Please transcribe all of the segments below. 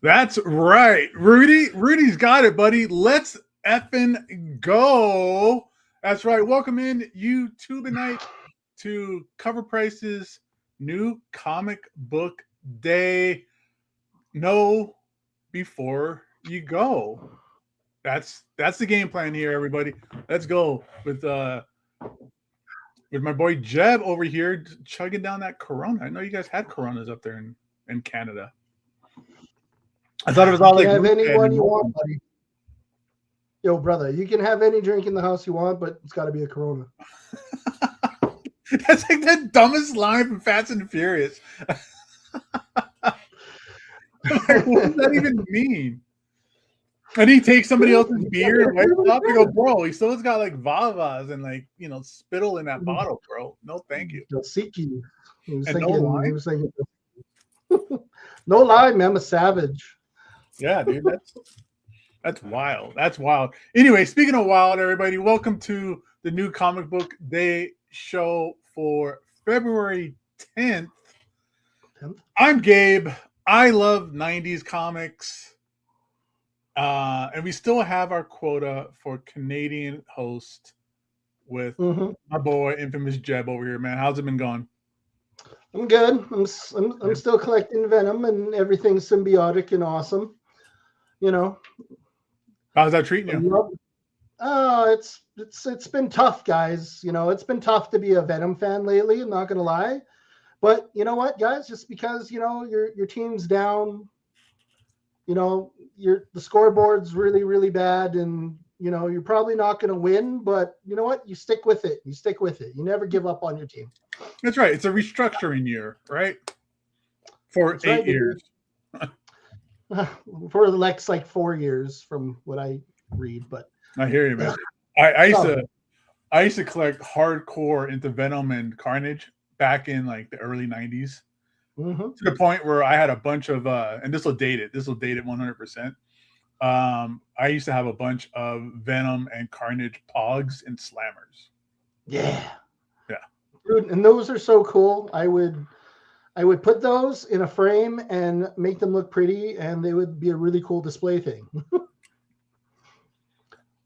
That's right. Rudy's got it, buddy. Let's effing go. That's right. Welcome in, YouTube tonight, to CovrPrice's new comic book day. Know before you go. That's the game plan here, everybody. Let's go with my boy Jeb over here chugging down that Corona. I know you guys had Coronas up there in Canada. I thought it was all you like can have anyone you want, buddy. Yo, brother, you can have any drink in the house you want, but it's got to be a Corona. That's like the dumbest line from Fast and Furious. What does that even mean? And he takes somebody else's beer and wipes it off and go, bro, he still has got like Vavas and like, spittle in that bottle, bro. No, thank you. He was And thinking, no lie, man, I'm a savage. Yeah, dude, that's wild. That's wild. Anyway, speaking of wild, everybody, welcome to the new comic book day show for February 10th. I'm Gabe. I love 90s comics. And we still have our quota for Canadian host with my boy, infamous Jeb over here, man. How's it been going? I'm good. I'm still collecting Venom, and everything's symbiotic and awesome. How's that treating you? It's been tough, guys. It's been tough to be a Venom fan lately. I'm not gonna lie, but you know what, guys? Just because your team's down, the scoreboard's really, really bad, and you're probably not going to win, but you know what? You stick with it. You never give up on your team. That's right. It's a restructuring year, right? For That's 8 years. For the next 4 years from what I read, but I hear you, man. I used to collect hardcore into Venom and Carnage back in the early 90s. To the point where I had a bunch of and this will date it 100%. I used to have a bunch of Venom and Carnage pogs and slammers. Yeah. Dude, and those are so cool. I would put those in a frame and make them look pretty, and they would be a really cool display thing.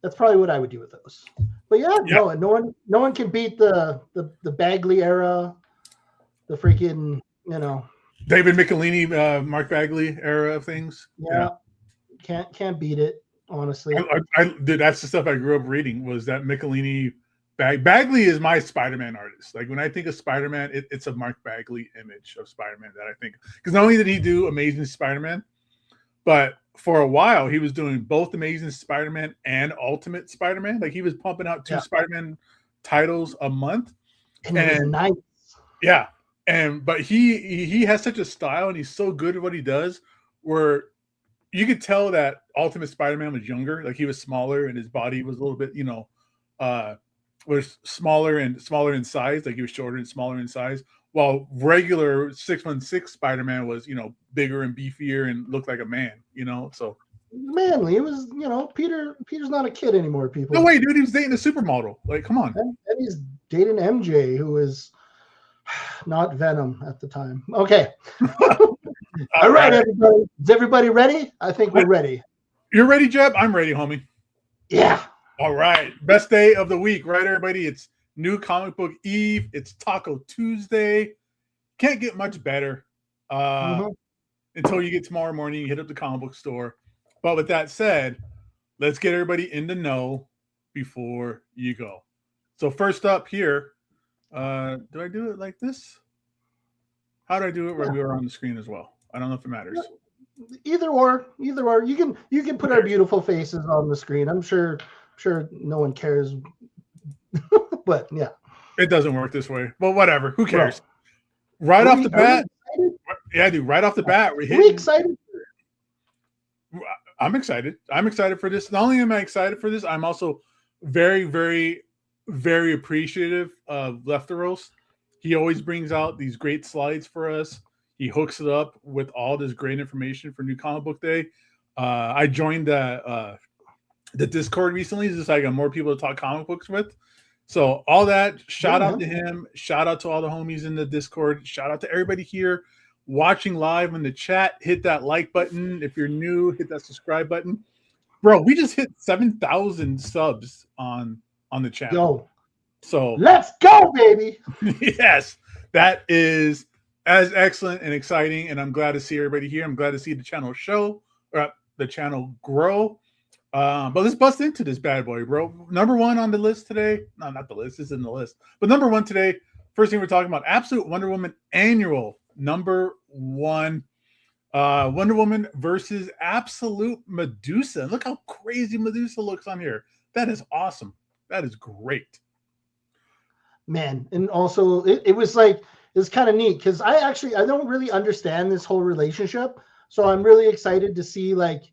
That's probably what I would do with those. But no one can beat the Bagley era, the freaking David Michelini, Mark Bagley era of things. Yeah. Can't beat it, honestly. Dude, that's the stuff I grew up reading, was that Michelini. Bagley is my Spider-Man artist. Like, when I think of Spider-Man, it's a Mark Bagley image of Spider-Man that I think. Because not only did he do Amazing Spider-Man, but for a while he was doing both Amazing Spider-Man and Ultimate Spider-Man. Like, he was pumping out 2 Spider-Man titles a month. And nice. Yeah. But he has such a style, and he's so good at what he does, where you could tell that Ultimate Spider-Man was younger. Like, he was smaller, and his body was a little bit, was smaller in size. Like, he was shorter and smaller in size, while regular 616 Spider-Man was, bigger and beefier and looked like a man, so manly. It was, Peter's not a kid anymore, people. No way, dude. He was dating a supermodel. Like, come on. And he's dating MJ, who is not Venom at the time. Okay. All right, everybody. Is everybody ready? I think we're ready. You're ready, Jeb? I'm ready, homie. Yeah. All right. Best day of the week, right, everybody? It's new comic book eve. It's Taco Tuesday. Can't get much better until you get tomorrow morning. You hit up the comic book store. But with that said, let's get everybody in the know before you go. So first up here, do I do it like this? How do I do it where we are on the screen as well? I don't know if it matters. Either or. You can put our beautiful faces on the screen. I'm sure no one cares. But yeah. It doesn't work this way. But whatever. Who cares? Right off the bat. Yeah, dude, right off the bat. Are we excited? I'm excited. I'm excited for this. Not only am I excited for this, I'm also very, very, very appreciative of Lefteros. He always brings out these great slides for us. He hooks it up with all this great information for New Comic Book Day. I joined the Discord recently, just so I got more people to talk comic books with. So all that, shout out to him. Shout out to all the homies in the Discord. Shout out to everybody here. watching live in the chat, hit that like button. If you're new, hit that subscribe button. Bro, we just hit 7,000 subs on the channel. Yo, so let's go, baby. Yes, that is as excellent and exciting, and I'm glad to see everybody here. I'm glad to see the channel the channel grow. But let's bust into this bad boy, bro. Number one on the list today. No, not the list. This isn't the list. But number one today, first thing we're talking about, Absolute Wonder Woman Annual. Number one. Wonder Woman versus Absolute Medusa. Look how crazy Medusa looks on here. That is awesome. That is great. Man, and also it was like, it's kind of neat because I don't really understand this whole relationship. So I'm really excited to see, like,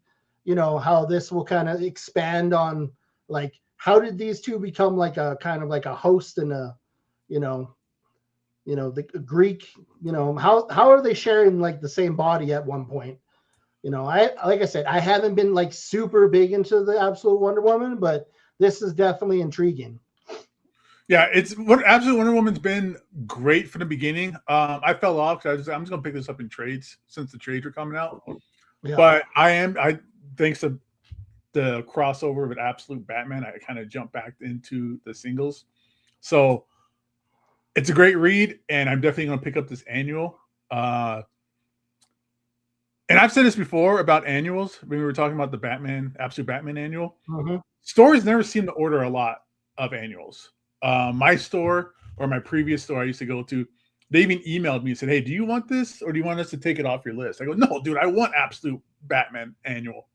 you know, how this will kind of expand on, like, how did these two become like a kind of like a host and a, the Greek, how are they sharing like the same body at one point? Like I said, I haven't been like super big into the Absolute Wonder Woman, but this is definitely intriguing. Yeah, Absolute Wonder Woman's been great from the beginning. I fell off because I'm just gonna pick this up in trades since the trades are coming out. Yeah. But I thanks to the crossover with Absolute Batman, I kind of jumped back into the singles. So it's a great read, and I'm definitely gonna pick up this annual. And I've said this before about annuals when we were talking about the Absolute Batman annual. Mm-hmm. Stores never seem to order a lot of annuals. My store or my previous store I used to go to, they even emailed me and said, "Hey, do you want this or do you want us to take it off your list?" I go, "No, dude, I want Absolute Batman annual."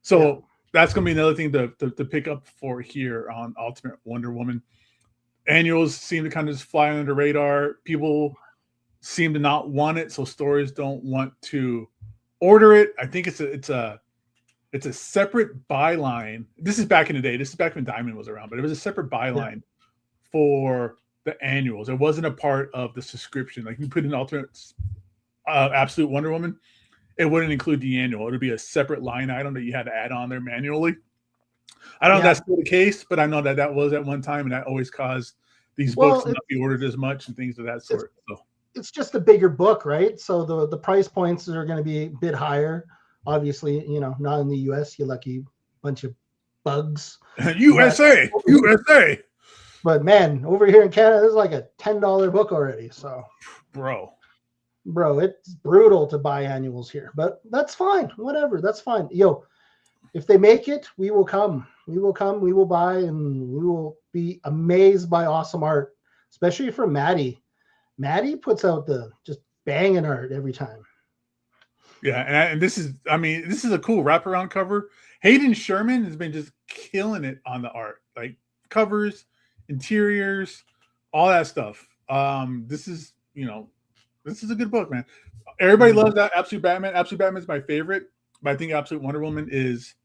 So that's going to be another thing to pick up for here on Ultimate Wonder Woman. Annuals seem to kind of just fly under the radar. People seem to not want it, so stores don't want to order it. I think it's a separate byline. This is back in the day. This is back when Diamond was around, but it was a separate byline for the annuals. It wasn't a part of the subscription. Like you put in Ultimate Absolute Wonder Woman, it wouldn't include the annual. It would be a separate line item that you had to add on there manually. I don't know if that's still the case, but I know that was at one time, and that always caused these books to not be ordered as much and things of that sort. It's just a bigger book, right? So the price points are going to be a bit higher. Obviously, not in the US, you lucky bunch of bugs. USA. But man, over here in Canada, this is like a $10 book already. So, bro, it's brutal to buy annuals here, but that's fine. Whatever, that's fine. Yo, if they make it, we will come. We will come. We will buy, and we will be amazed by awesome art, especially from Maddie. Maddie puts out the just banging art every time. Yeah, and this is a cool wraparound cover. Hayden Sherman has been just killing it on the art, like covers, interiors, all that stuff. This is a good book, man. Everybody loves that Absolute Batman. Absolute Batman is my favorite, but I think Absolute Wonder Woman is,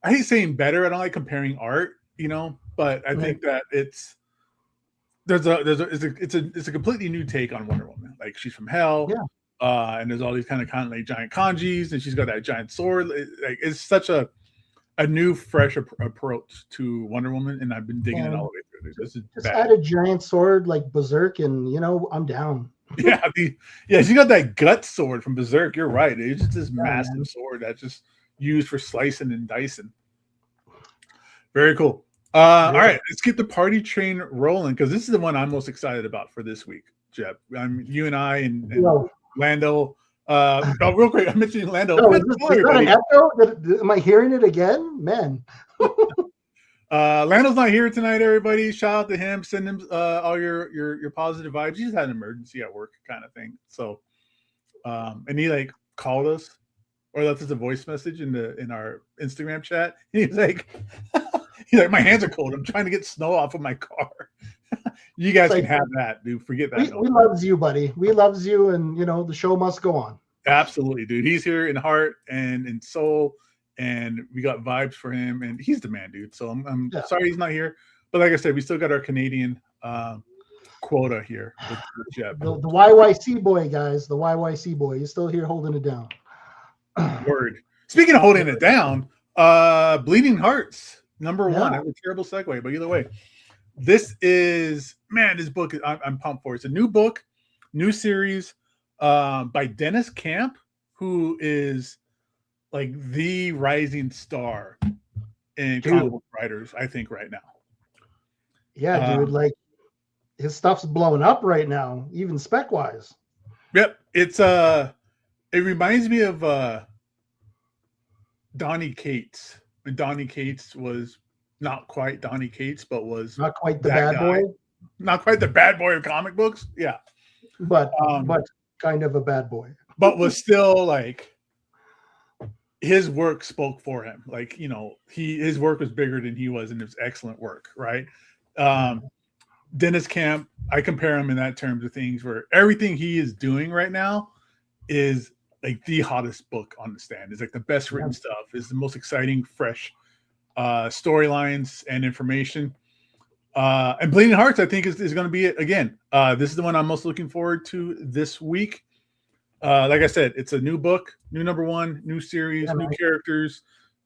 I hate saying better. I don't like comparing art, but I think that it's a completely new take on Wonder Woman. Like she's from hell. Yeah. And there's all these kind of like giant kanjis, and she's got that giant sword. Like it's such a new, fresh approach to Wonder Woman, and I've been digging it all the way through. This is just add a giant sword like Berserk, and I'm down. Yeah, she got that gut sword from Berserk. You're right. It's just this massive sword that's just used for slicing and dicing. Very cool. All right, let's get the party train rolling because this is the one I'm most excited about for this week, Jeb. You and I and Lando. Real quick, I mentioned Lando. Is that an echo? Am I hearing it again? Man. Lando's not here tonight, everybody. Shout out to him. Send him all your positive vibes. He just had an emergency at work kind of thing. So and he like called us or left us a voice message in our Instagram chat. He's like, my hands are cold. I'm trying to get snow off of my car. You guys can have that, dude. Forget that. We loves you, buddy. We loves you, and the show must go on. Absolutely, dude. He's here in heart and in soul, and we got vibes for him, and he's the man, dude. So I'm sorry he's not here, but like I said, we still got our Canadian quota here with Jeb. The YYC boy, guys. The YYC boy. He's still here holding it down. Word. Speaking of holding it down, Bleeding Hearts #1. That was a terrible segue, but either way. This is, man, this book, I'm pumped for. It's a new book, new series. by Dennis Camp, who is like the rising star in comic book writers, I think, right now. Yeah, dude, like his stuff's blowing up right now, even spec wise. Yep, it's it reminds me of Donny Cates. When Donny Cates was not quite Donny Cates, but was not quite the that bad boy. Not quite the bad boy of comic books. Yeah. But kind of a bad boy. But was still like his work spoke for him. Like, you know, his work was bigger than he was, and it was excellent work, right? Dennis Camp, I compare him in that terms of things where everything he is doing right now is like the hottest book on the stand. It's like the best written stuff, is the most exciting, fresh storylines and information. And Bleeding Hearts, I think, is going to be it again. This is the one I'm most looking forward to this week. Like I said, it's a new book, new number one, new series, new characters,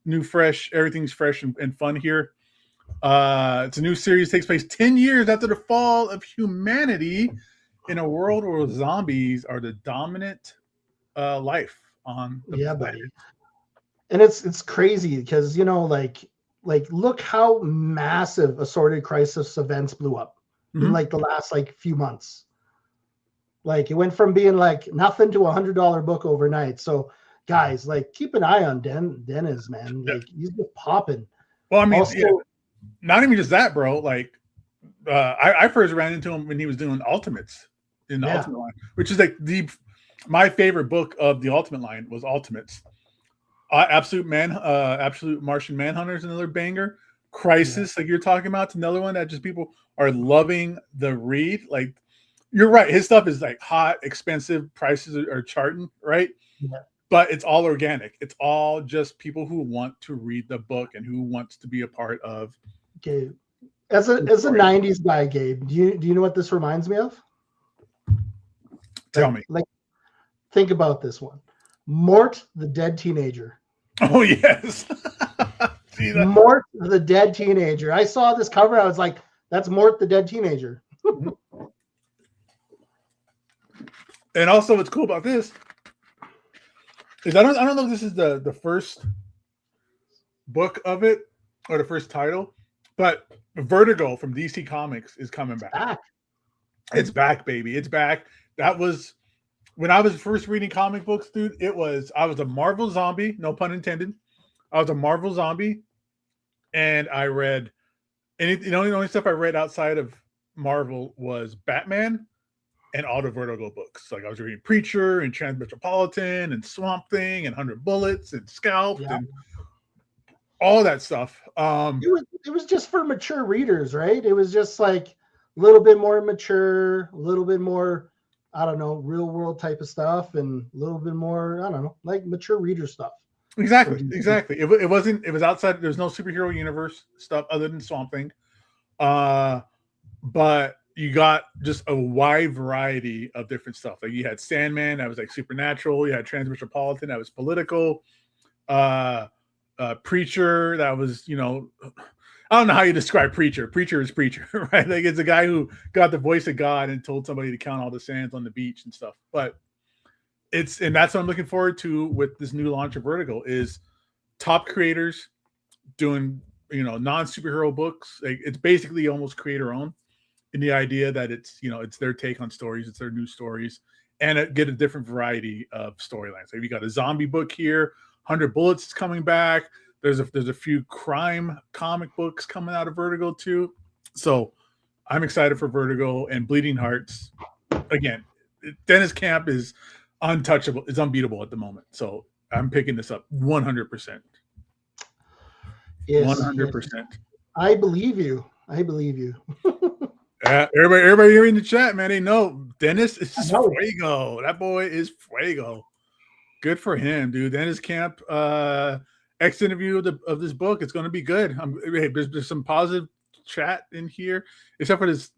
new fresh. Everything's fresh and fun here. It's a new series, takes place 10 years after the fall of humanity in a world where zombies are the dominant life on the planet. Buddy. And it's crazy because, you know, like look how massive Assorted Crisis events blew up in like the last like few months. Like it went from being like nothing to $100 book overnight. So guys, like keep an eye on Dennis, man. Like he's just popping. Well, I mean, also, not even just that, bro. Like I first ran into him when he was doing Ultimates in the Ultimate line, which is like my favorite book of the Ultimate line was Ultimates. Absolute Martian Manhunter is another banger. Crisis, like you're talking about, it's another one that just people are loving the read. Like you're right, his stuff is like hot, expensive, prices are charting, right? Yeah. But it's all organic. It's all just people who want to read the book and who wants to be a part of. Okay, as a '90s guy, Gabe, do you know what this reminds me of? Tell me. Like, think about this one: Mort, the Dead Teenager. Oh yes, Mort, the Dead Teenager. I saw this cover. I was like, "That's Mort, the Dead Teenager." And also, what's cool about this is I don't know if this is the first book of it or the first title, but Vertigo from DC Comics is coming back. It's back, baby. It's back. That was when I was first reading comic books, dude. I was a Marvel zombie, no pun intended. I was a Marvel zombie, and I read the only stuff I read outside of Marvel was Batman and all the Vertigo books. Like I was reading Preacher and Transmetropolitan and Swamp Thing and 100 Bullets and Scalped and all that stuff. It was just for mature readers, right? It was just like a little bit more mature, a little bit more, I don't know, real world type of stuff, and a little bit more, I don't know, like mature reader stuff. Exactly. It was outside. There's no superhero universe stuff other than Swamp Thing. But you got just a wide variety of different stuff. Like you had Sandman, that was like supernatural. You had Transmetropolitan, that was political. Preacher, that was, you know, I don't know how you describe Preacher. Preacher is Preacher, right? Like it's a guy who got the voice of God and told somebody to count all the sands on the beach and stuff. But and that's what I'm looking forward to with this new launch of Vertigo is top creators doing, you know, non-superhero books. Like it's basically almost creator owned in the idea that it's, you know, it's their take on stories, it's their new stories, and get a different variety of storylines. So you got a zombie book here, 100 Bullets is coming back. There's a few crime comic books coming out of Vertigo too. So I'm excited for Vertigo and Bleeding Hearts. Again, Dennis Camp is untouchable. It's unbeatable at the moment. So I'm picking this up 100%. Yes, 100%. I believe you. Everybody here in the chat, man, they know Dennis is just fuego. That boy is fuego. Good for him, dude. Dennis Camp, X interview of this book. It's going to be good. There's some positive chat in here, except for this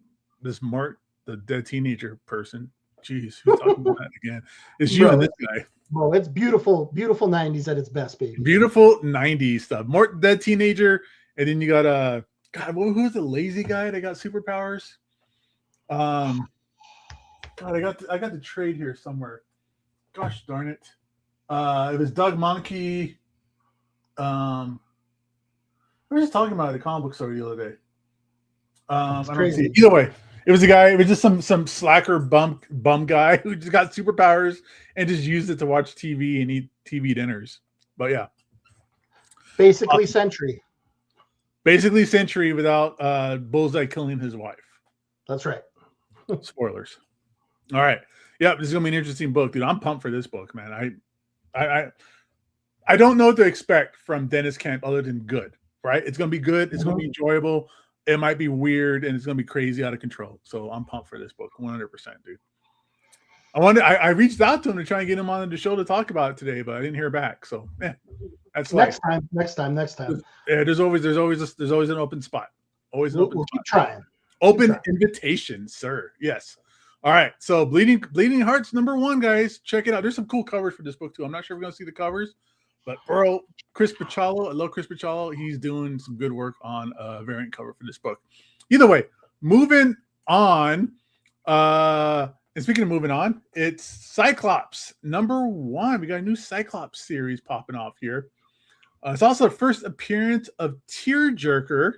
Mark, the dead teenager person. Jeez, who's talking about that again? It's you and this guy. Well, it's beautiful 90s at its best, baby. Beautiful 90s stuff. More dead teenager, and then you got God, who's the lazy guy that got superpowers? God, I got the trade here somewhere. Gosh darn it! It was Doug Monkey. We were just talking about it at the comic book store the other day. I don't see it. Either way, it was a guy. It was just some slacker bum guy who just got superpowers and just used it to watch TV and eat TV dinners. But yeah, basically Sentry. Basically Sentry without Bullseye killing his wife. That's right. Spoilers. All right. Yeah, this is gonna be an interesting book, dude. I'm pumped for this book, man. I don't know what to expect from Dennis Camp other than good. Right? It's gonna be good. It's gonna be enjoyable. It might be weird and it's gonna be crazy out of control. So I'm pumped for this book, 100%, dude. I reached out to him to try and get him on the show to talk about it today, but I didn't hear back. So that's next time. Yeah, there's always an open spot. Always an open spot. Keep trying. Open invitation, sir. Yes. All right. So Bleeding Hearts #1, guys. Check it out. There's some cool covers for this book too. I'm not sure we're gonna see the covers. But bro, Chris Pachalo, I love Chris Pachalo. He's doing some good work on a variant cover for this book. Either way, moving on. And speaking of moving on, it's Cyclops #1. We got a new Cyclops series popping off here. It's also the first appearance of Tearjerker,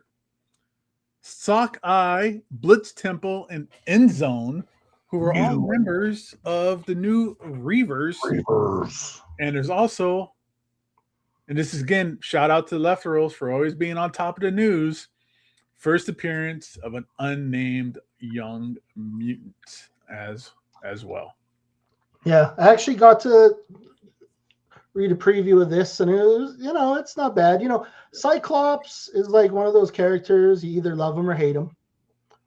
Sockeye, Blitz Temple, and Endzone, who are all members of the new Reavers. And there's also, and this is again, shout out to the Lefteros for always being on top of the news. First appearance of an unnamed young mutant as well. Yeah, I actually got to read a preview of this, and it was, it's not bad. Cyclops is like one of those characters, you either love him or hate him,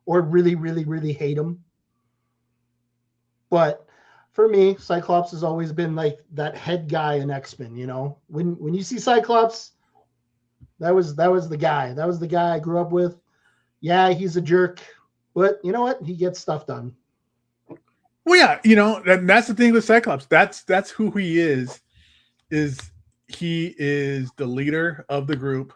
or really, really, really hate him. But for me, Cyclops has always been like that head guy in X-Men, When you see Cyclops, that was the guy. That was the guy I grew up with. Yeah, he's a jerk, but you know what? He gets stuff done. Well, yeah, that's the thing with Cyclops. That's who he is he is the leader of the group,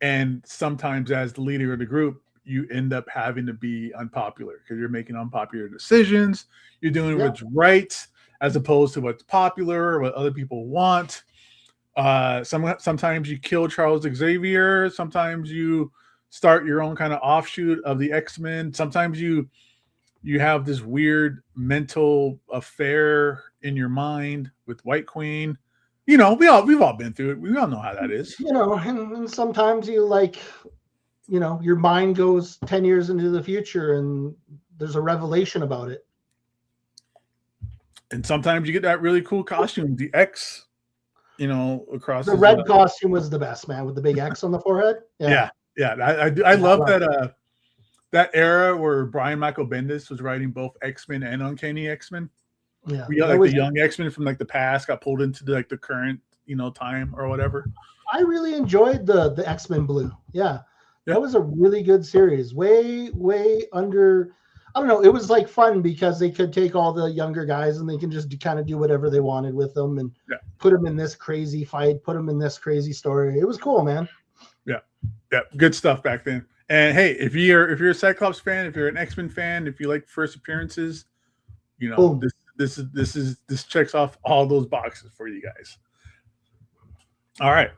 and sometimes as the leader of the group, you end up having to be unpopular because you're making unpopular decisions. You're doing what's right as opposed to what's popular or what other people want. Sometimes you kill Charles Xavier. Sometimes you start your own kind of offshoot of the X-Men. Sometimes you have this weird mental affair in your mind with White Queen. We've all been through it. We all know how that is. And sometimes you your mind goes 10 years into the future and there's a revelation about it. And sometimes you get that really cool costume, the X, across the red costume was the best, man, with the big X on the forehead. Yeah. I love that era where Brian Michael Bendis was writing both X-Men and Uncanny X-Men. Yeah. We got the young X-Men from the past got pulled into the current, time or whatever. I really enjoyed the X-Men Blue. Yeah. That was a really good series. Way under, I don't know. It was fun because they could take all the younger guys and they can just kind of do whatever they wanted with them and put them in this crazy fight, put them in this crazy story. It was cool, man. Yeah. Good stuff back then. And hey, if you're a Cyclops fan, if you're an X-Men fan, if you like first appearances, this checks off all those boxes for you guys. All right.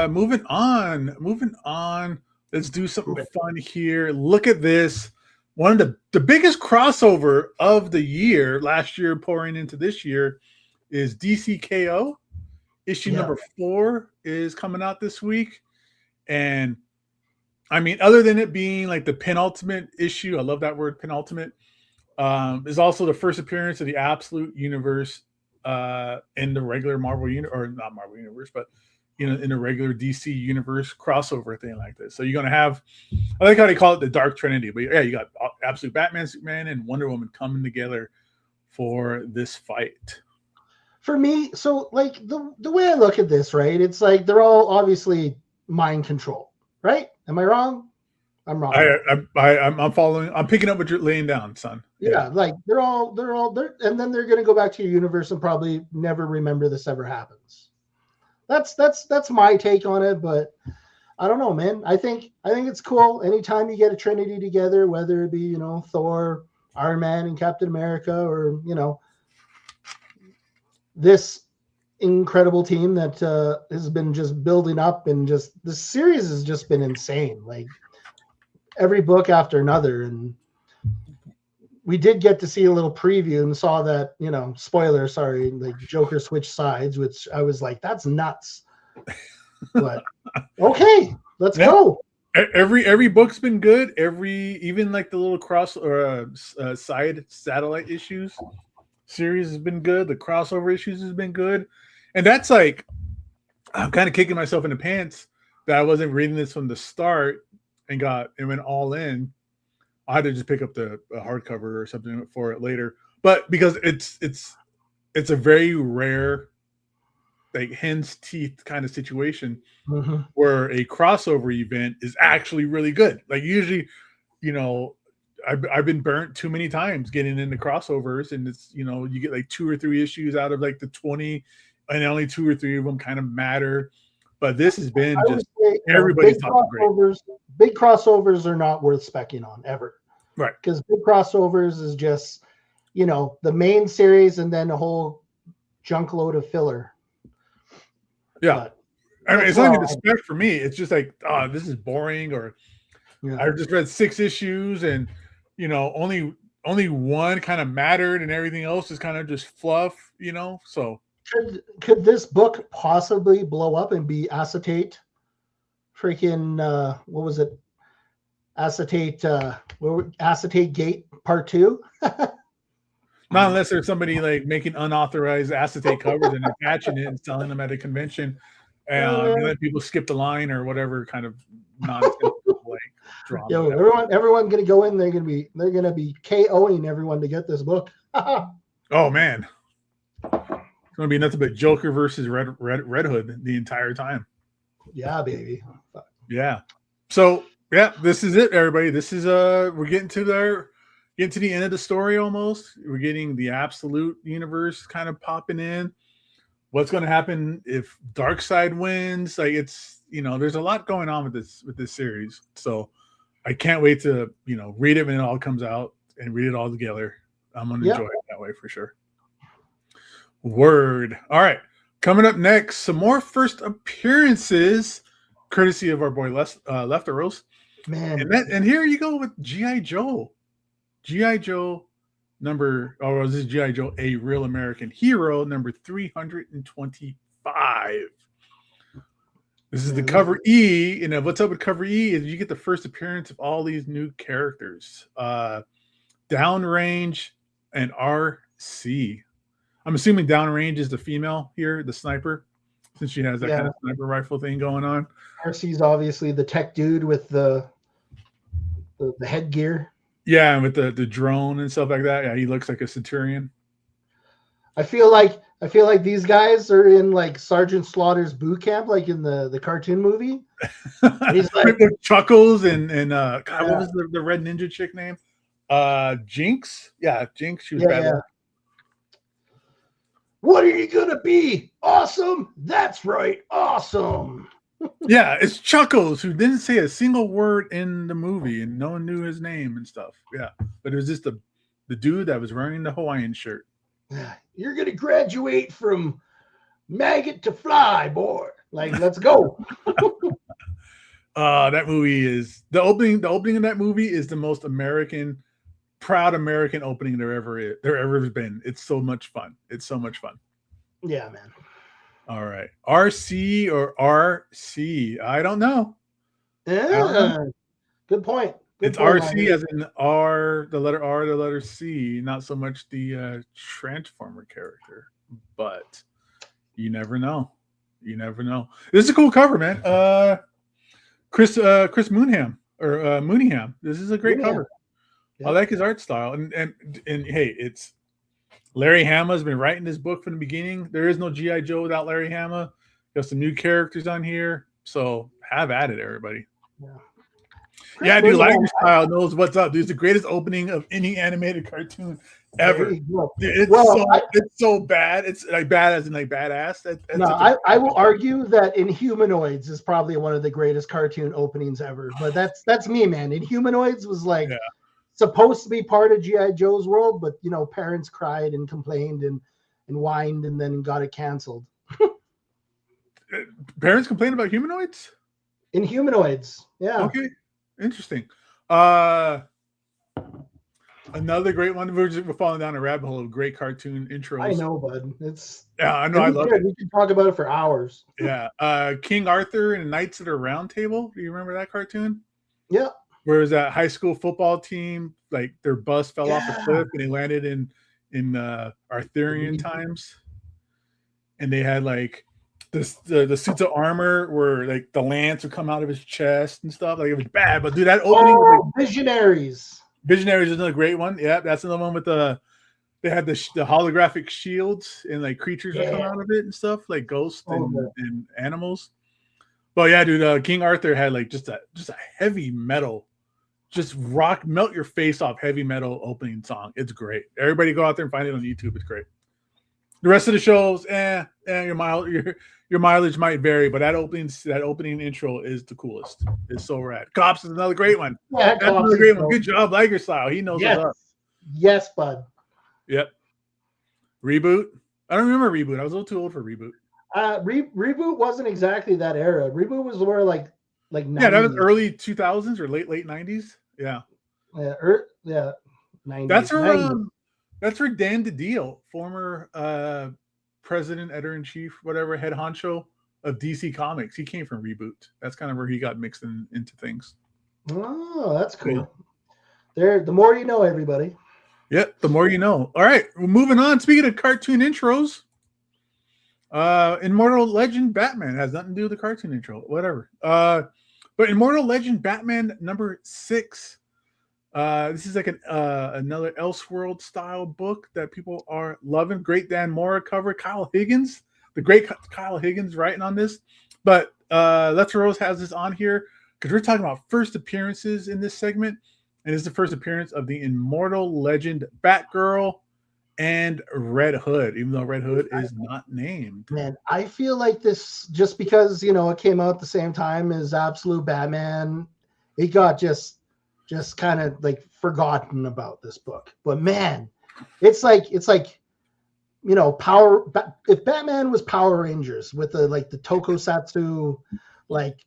Moving on. Let's do something fun here. Look at this. One of the biggest crossover of the year, last year pouring into this year, is DCKO. Issue #4 is coming out this week. And I mean, other than it being the penultimate issue, I love that word, penultimate, is also the first appearance of the Absolute Universe in the regular Marvel universe, or not Marvel universe, but in a regular DC universe crossover thing like this. So you're going to have, I like how they call it the Dark Trinity, but yeah, you got Absolute Batman, Superman, and Wonder Woman coming together for this fight. For me, so the way I look at this, right? It's they're all obviously mind control, right? Am I wrong? I'm wrong. I'm following. I'm picking up what you're laying down, son. Yeah, they're all there, and then they're going to go back to your universe and probably never remember this ever happens. That's my take on it, but I don't know, man. I think it's cool. Anytime you get a Trinity together, whether it be Thor Iron Man and Captain America, or this incredible team that has been just building up, and just the series has just been insane. Like every book after another, and we did get to see a little preview and saw that, spoiler, sorry, like Joker switched sides, which I was like, that's nuts. But okay, let's go. Every book's been good. Even like the little cross or side satellite issues series has been good. The crossover issues has been good. And that's like, I'm kind of kicking myself in the pants that I wasn't reading this from the start and went all in. I had to just pick up the hardcover or something for it later. But because it's a very rare, like hen's teeth kind of situation where a crossover event is actually really good. Like usually, I've been burnt too many times getting into crossovers, and it's, you get like 2 or 3 issues out of like the 20, and only 2 or 3 of them kind of matter. But this has been just everybody's talking great. Big crossovers are not worth specking on ever. Right. Because big crossovers is just, the main series and then a whole junk load of filler. Yeah. I mean, it's not even the spec for me. It's just like, oh, this is boring, or I just read 6 issues and, only one kind of mattered and everything else is kind of just fluff, so. Could this book possibly blow up and be acetate? Freaking, what was it? Acetate Gate Part 2? Not unless there's somebody like making unauthorized acetate covers and attaching it and selling them at a convention, and let people skip the line or whatever kind of nonsense like drama. Yo, everyone gonna go in. They're gonna be KOing everyone to get this book. Oh man, it's gonna be nothing but Joker versus Red Hood the entire time. Yeah, baby. Yeah. So yeah, this is it, everybody. This is we're getting to the end of the story almost. We're getting the absolute universe kind of popping in. What's going to happen if Darkseid wins? Like it's, there's a lot going on with this series. So I can't wait to, read it when it all comes out and read it all together. I'm going to enjoy it that way for sure. Word. All right. Coming up next, some more first appearances courtesy of our boy Lefteros. Man. And here you go with G.I. Joe. G.I. Joe this is G.I. Joe, A Real American Hero, number 325. This is the cover E. And what's up with cover E is you get the first appearance of all these new characters. Downrange and RC. I'm assuming Downrange is the female here, the sniper, since she has that kind of sniper rifle thing going on. RC is obviously the tech dude with the headgear. Yeah, and with the drone and stuff like that. Yeah, he looks like a Centurion. I feel like these guys are in like Sergeant Slaughter's boot camp, like in the cartoon movie. He's like Chuckles and God, what was the red ninja chick name? Jinx. Yeah, Jinx. She was bad. Yeah. What are you gonna be? Awesome. That's right. Awesome. Yeah, it's Chuckles, who didn't say a single word in the movie, and no one knew his name and stuff. Yeah, but it was just the dude that was wearing the Hawaiian shirt. You're gonna graduate from maggot to fly, boy. Like, let's go. That movie is the opening. The opening of that movie is the most proud American opening there ever has been. It's so much fun. It's so much fun. Yeah, man. All right. RC or RC? I don't know. Yeah. Good point. It's RC as in R, the letter R, the letter C, not so much the Transformer character. But you never know. You never know. This is a cool cover, man. Chris Moonham or Mooneyham. This is a great cover. Yep. I like his art style. And hey, it's Larry Hama's been writing this book from the beginning. There is no G.I. Joe without Larry Hama. Got some new characters on here. So have at it, everybody. Yeah, dude, Liger Style knows what's up. Dude, it's the greatest opening of any animated cartoon ever. Dude, it's so bad. It's like bad as in like badass. I will argue that Inhumanoids is probably one of the greatest cartoon openings ever. But that's me, man. Inhumanoids was like supposed to be part of G.I. Joe's world, but parents cried and complained and whined and then got it canceled. Parents complain about humanoids? Inhumanoids. Yeah. Okay. Interesting. Another great one. We're falling down a rabbit hole of great cartoon intros. I know, bud. I know. I love it. We can talk about it for hours. Yeah. King Arthur and Knights of the Round Table. Do you remember that cartoon? Yeah. Where it was that high school football team, like their bus fell off a cliff and they landed in Arthurian times, and they had like the suits of armor where like the lance would come out of his chest and stuff. Like it was bad, but dude, that opening was like, Visionaries. Visionaries is another great one. Yeah, that's another one with they had the holographic shields and like creatures would come out of it and stuff like ghosts and animals. But yeah, dude, King Arthur had like just a heavy metal, just rock melt your face off heavy metal opening song. It's great. Everybody go out there and find it on YouTube. It's great. The rest of the shows, your mileage might vary, but that opening intro is the coolest. It's so rad. Cops is another great one. Yeah, that's another great one. Good job, Liger Style. He knows what's up. Yes, bud. Yep. Reboot. I don't remember Reboot. I was a little too old for Reboot. Reboot wasn't exactly that era. Reboot was where like 90s. Yeah, that was early 2000s or late 90s. Yeah. Yeah. 90s. That's where Dan DiDio, former president, editor-in-chief, whatever, head honcho of DC Comics, he came from Reboot. That's kind of where he got mixed into things. Oh, that's cool. Yeah. The more you know, everybody. Yep, the more you know. All right, we're moving on. Speaking of cartoon intros, Immortal Legend Batman has nothing to do with the cartoon intro, whatever. But Immortal Legend Batman number 6. This is like another Elseworld style book that people are loving. Great Dan Mora cover. Kyle Higgins, the great Kyle Higgins writing on this. But Let's Rose has this on here because we're talking about first appearances in this segment. And it's the first appearance of the Immortal Legend Batgirl and Red Hood, even though Red Hood is not named. Man, I feel like this, just because, it came out at the same time as Absolute Batman, it got just kind of like forgotten about this book. But man, it's like power. If Batman was Power Rangers with the tokusatsu like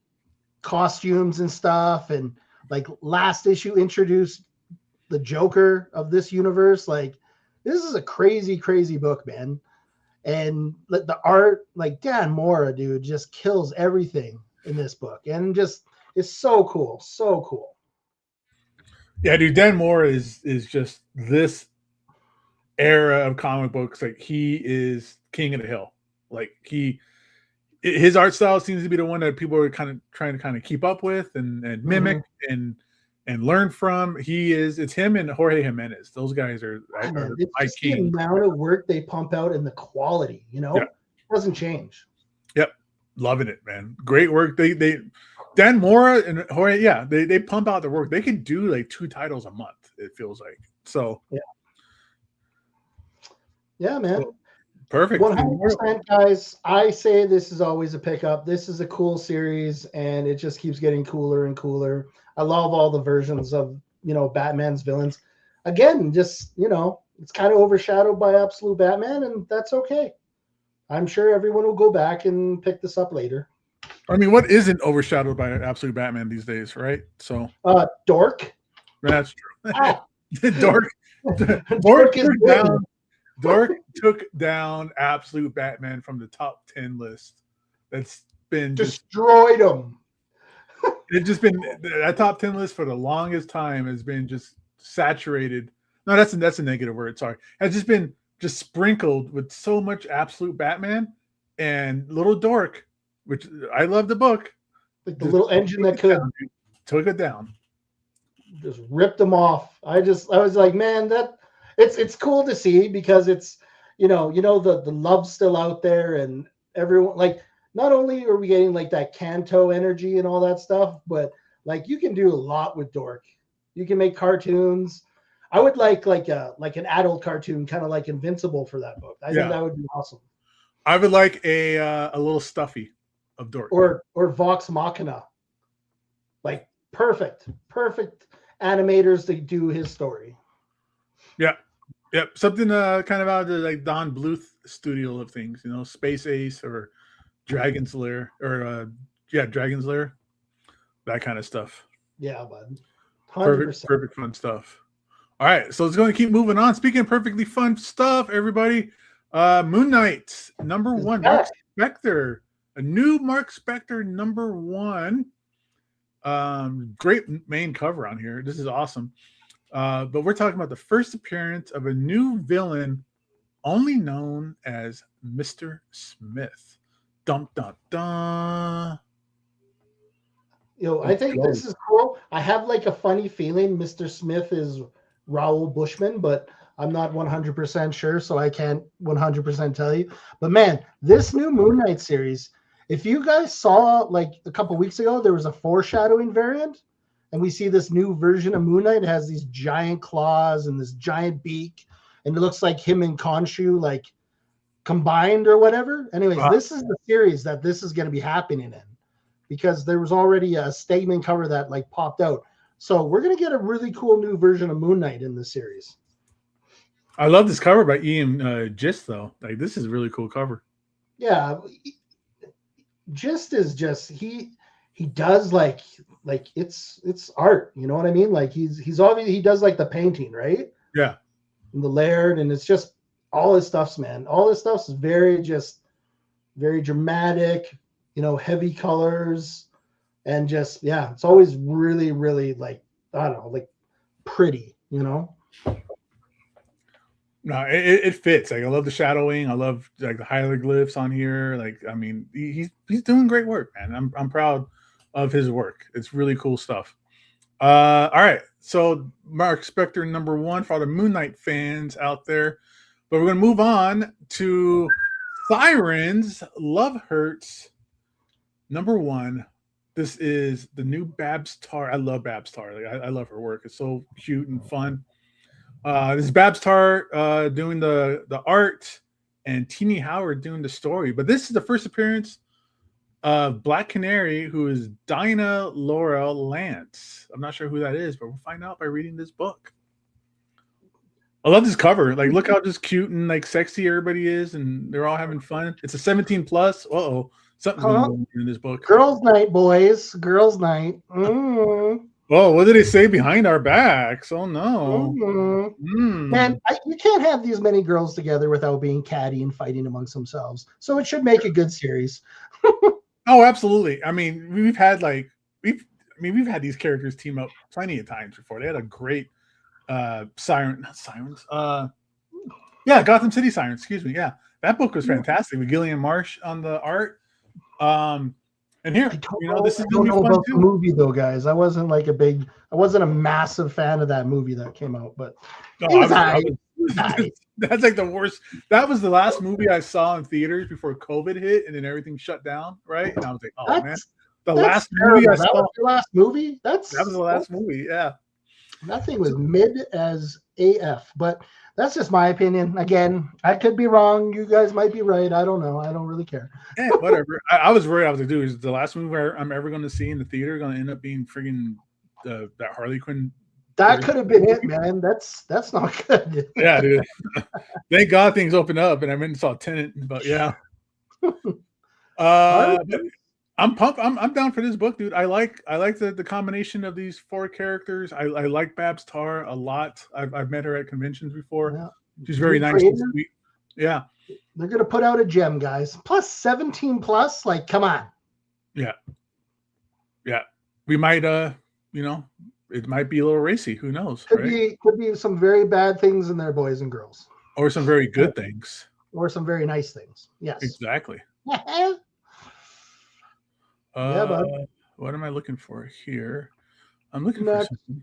costumes and stuff, and like last issue introduced the Joker of this universe, like this is a crazy book, man. And the art, like Dan Mora, dude, just kills everything in this book, and just is so cool. Yeah, dude, Dan Mora is just this era of comic books. Like he is king of the hill. Like his art style seems to be the one that people are kind of trying to keep up with and mimic and learn from. It's him and Jorge Jimenez. Those guys are my king. The amount of work they pump out and the quality, it doesn't change. Yep, loving it, man. Great work. They Dan Mora and Jorge, they pump out the work. They can do like 2 titles a month, it feels like. So yeah, man. So, perfect. 100%, guys. I say this is always a pickup. This is a cool series, and it just keeps getting cooler and cooler. I love all the versions of Batman's villains. Again, just it's kind of overshadowed by Absolute Batman, and that's okay. I'm sure everyone will go back and pick this up later. I mean, what isn't overshadowed by Absolute Batman these days, right? So Dork. That's true. Ah. Dork took down Absolute Batman from the top 10 list. That's been destroyed him. It's just been that top 10 list for the longest time has been just saturated. No, that's a negative word. Sorry, has just been sprinkled with so much Absolute Batman and Little Dork, which I love the book. Like the little engine that could took it down. Just ripped them off. I was like, man, that it's cool to see because it's the love's still out there and everyone, like, not only are we getting like that Kanto energy and all that stuff, but like you can do a lot with Dork. You can make cartoons. I would like an adult cartoon, kind of like Invincible for that book. I think that would be awesome. I would like a little stuffy of Dork or Vox Machina. Like perfect. animators to do his story. Yep. Something kind of out of the like Don Bluth studio of things, Space Ace or Dragon's Lair or Dragon's Lair, that kind of stuff. Yeah, bud. 100%. Perfect fun stuff. All right, so it's going to keep moving on. Speaking of perfectly fun stuff, everybody, Moon Knight #1, Mark Spector, a new Mark Spector #1. Great main cover on here. This is awesome. But we're talking about the first appearance of a new villain, only known as Mr. Smith. Dum dum dum. I think this is cool. I have like a funny feeling Mr. Smith is Raoul Bushman, but I'm not 100% sure, so I can't 100% tell you. But man, this new Moon Knight series, if you guys saw like a couple weeks ago, there was a foreshadowing variant, and we see this new version of Moon Knight. It has these giant claws and this giant beak, and it looks like him and Khonshu like combined or whatever. Anyways, this is the series that this is going to be happening in, because there was already a statement cover that like popped out. So we're going to get a really cool new version of Moon Knight in this series. I love this cover by Ian Gist, though. Like, this is a really cool cover. Yeah. Gist is just, he does like it's art, you know what I mean? Like he's obviously, he does like the painting, right? Yeah. And the layered, and it's just all his stuff's, man. All his stuff's very dramatic, heavy colors, and just, yeah, it's always really, really like, I don't know, like pretty, No, it fits. Like, I love the shadowing. I love like the hieroglyphs on here. Like, I mean, he's doing great work, man. I'm proud of his work. It's really cool stuff. All right, so Mark Spector #1 for all the Moon Knight fans out there. But we're gonna move on to Sirens Love Hurts #1. This is the new Babs Tarr. I love Babs Tarr. Like, I love her work. It's so cute and fun. This is Babs Tarr doing the art, and Teenie Howard doing the story. But this is the first appearance of Black Canary, who is Dinah Laura Lance. I'm not sure who that is, but we'll find out by reading this book. I love this cover. Like, look how just cute and like sexy everybody is, and they're all having fun. It's a 17+. Something's going on in this book. Girls' night, boys. Girls' night. Mm. Oh, what did they say behind our backs? Oh no. Man, you can't have these many girls together without being catty and fighting amongst themselves. So it should make a good series. Oh, absolutely. I mean, we've had these characters team up plenty of times before. They had a great Gotham City Sirens, excuse me. Yeah. That book was fantastic with Gillian Marsh on the art. And here, this is the movie though, guys. I wasn't a massive fan of that movie that came out, but that's like the worst. That was the last movie I saw in theaters before COVID hit, and then everything shut down, right? And I was like, oh man, the last movie I saw. That was the last movie? That was the last movie, yeah. That thing was mid as AF, but that's just my opinion. Again, I could be wrong. You guys might be right. I don't know. I don't really care. Yeah, whatever. I was worried. I was like, dude, is the last movie I'm ever going to see in the theater going to end up being friggin' that Harley Quinn? That could have been it, man. That's not good. Yeah, dude. Thank God things opened up, and I went and saw Tenet. But yeah, I'm pumped. I'm down for this book, dude. I like the combination of these 4 characters. I like Babs Tarr a lot. I've met her at conventions before. Yeah. She's very nice and sweet. Yeah. They're gonna put out a gem, guys. Plus 17+. Like, come on. Yeah. Yeah. We might it might be a little racy. Who knows? Could be some very bad things in there, boys and girls. Or some very good things. Or some very nice things. Yes. Exactly. Yeah, bud. What am I looking for here? I'm looking for something.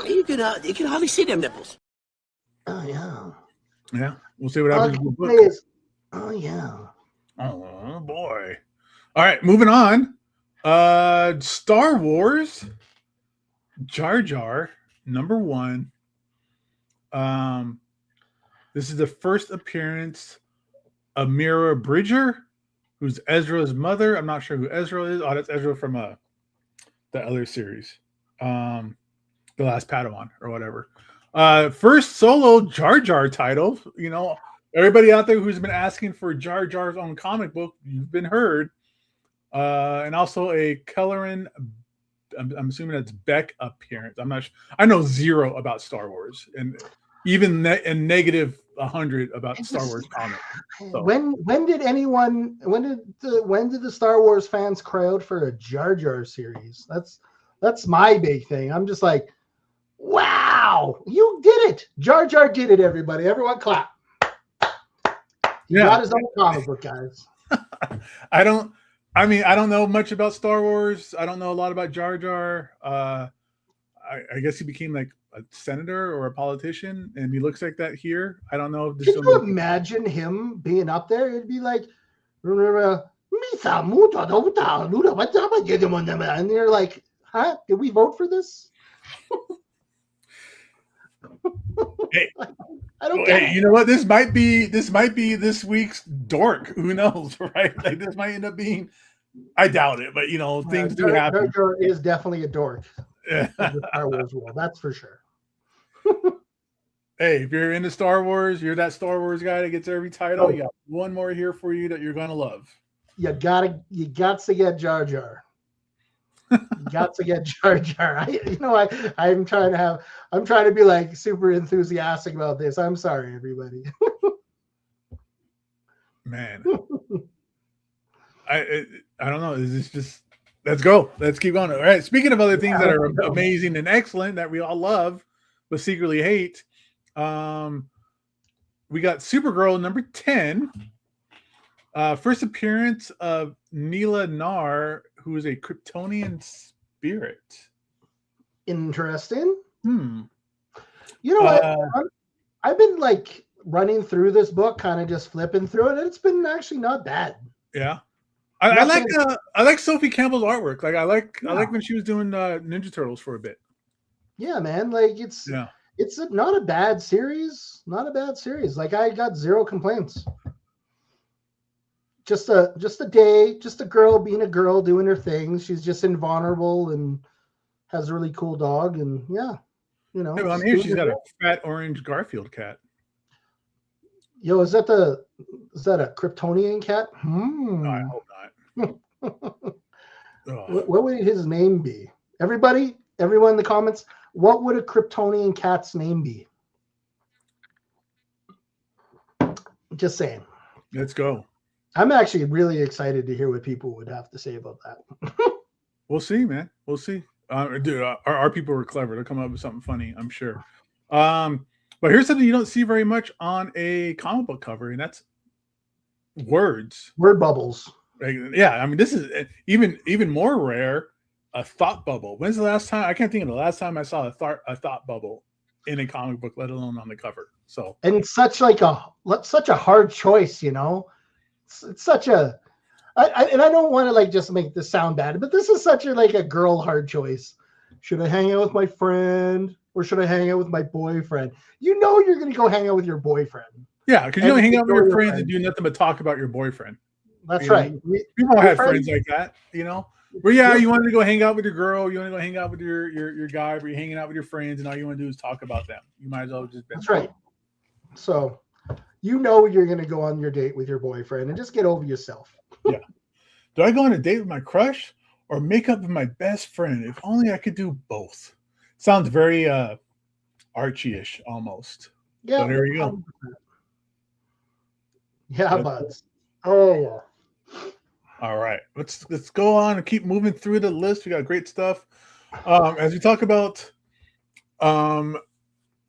You can hardly see them nipples. Oh yeah. Yeah, we'll see what happens with the book. Oh yeah. Oh boy. All right, moving on. Star Wars Jar Jar #1. This is the first appearance of Mira Bridger, who's Ezra's mother. I'm not sure who Ezra is. Oh, that's Ezra from the other series. The Last Padawan or whatever. First solo Jar Jar title. You know, everybody out there who's been asking for Jar Jar's own comic book, you've been heard. And also a Kelleran, I'm assuming that's Beck appearance. I'm not sure. I know zero about Star Wars, and even and negative 100 about Star Wars comics. So. When did the Star Wars fans cry out for a Jar Jar series? That's my big thing. I'm just like, wow, you did it. Jar Jar did it, everybody. Everyone clap. He got his own comic book, guys. I don't know much about Star Wars. I don't know a lot about Jar Jar. I guess he became like a senator or a politician, and he looks like that here. I don't know. Can you imagine him being up there? It'd be like, and you're like, huh? Did we vote for this? Hey, I don't get it. You know what? This might be this week's dork. Who knows, right? Like this might end up being. I doubt it, but you know, things do happen. Jar Jar is definitely a dork. In the Star Wars world, that's for sure. Hey, if you're into Star Wars, you're that Star Wars guy that gets every title. You got one more here for you that you're gonna love. You got to get Jar Jar. You got to get Jar Jar. I'm trying to be like super enthusiastic about this. I'm sorry, everybody. Man, I don't know. Is this just? Let's go. Let's keep going. All right. Speaking of other things that are amazing and excellent that we all love but secretly hate, we got Supergirl number 10. First appearance of Neela Nar, who is a Kryptonian spirit. Interesting. You know what? I've been like running through this book, kind of just flipping through it, and it's been actually not bad. Yeah. I like Sophie Campbell's artwork. Like I like when she was doing Ninja Turtles for a bit. Yeah, man. Like it's not a bad series. Not a bad series. Like I got zero complaints. Just a day, just a girl being a girl doing her thing. She's just invulnerable and has a really cool dog. And yeah, you know. Yeah, well, I'm here. She's got a fat orange Garfield cat. Yo, is that a Kryptonian cat? No, I hope not. What would his name be? Everyone in the comments, what would a Kryptonian cat's name be? Just saying. Let's go. I'm actually really excited to hear what people would have to say about that. We'll see, man. We'll see. Dude, our people were clever. They'll come up with something funny, I'm sure. But here's something you don't see very much on a comic book cover, and that's words. Word bubbles. Yeah, I mean, this is even more rare. A thought bubble. When's the last time? I can't think of the last time I saw a thought bubble in a comic book, let alone on the cover. So, and it's such a hard choice, you know. It's such a, and I don't want to like just make this sound bad, but this is such a girl hard choice. Should I hang out with my friend or should I hang out with my boyfriend? You know, you're going to go hang out with your boyfriend. Yeah, because you don't hang out with your friends and do nothing but talk about your boyfriend. That's right. People have friends like that, you know. Where you wanted to go hang out with your girl, you want to go hang out with your guy, but you're hanging out with your friends, and all you want to do is talk about them. You might as well just. That's right. So, you know you're going to go on your date with your boyfriend, and just get over yourself. Yeah. Do I go on a date with my crush or make up with my best friend? If only I could do both. Sounds very Archie-ish almost. Yeah. So there you go. Yeah, buds. Oh yeah. All right, let's go on and keep moving through the list. We got great stuff. As we talk about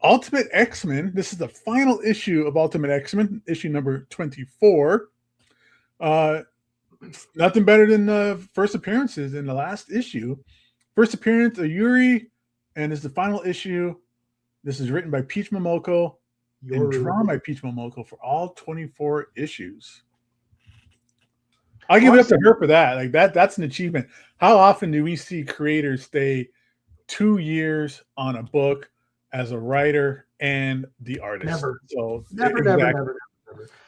Ultimate X-Men, this is the final issue of Ultimate X-Men, issue number 24. Nothing better than the first appearances in the last issue. First appearance of Yuri, and this is the final issue. This is written by Peach Momoko and drawn by Peach Momoko for all 24 issues. I'll give it up to her for that. Like that's an achievement. How often do we see creators stay 2 years on a book as a writer and the artist? Never. So Never.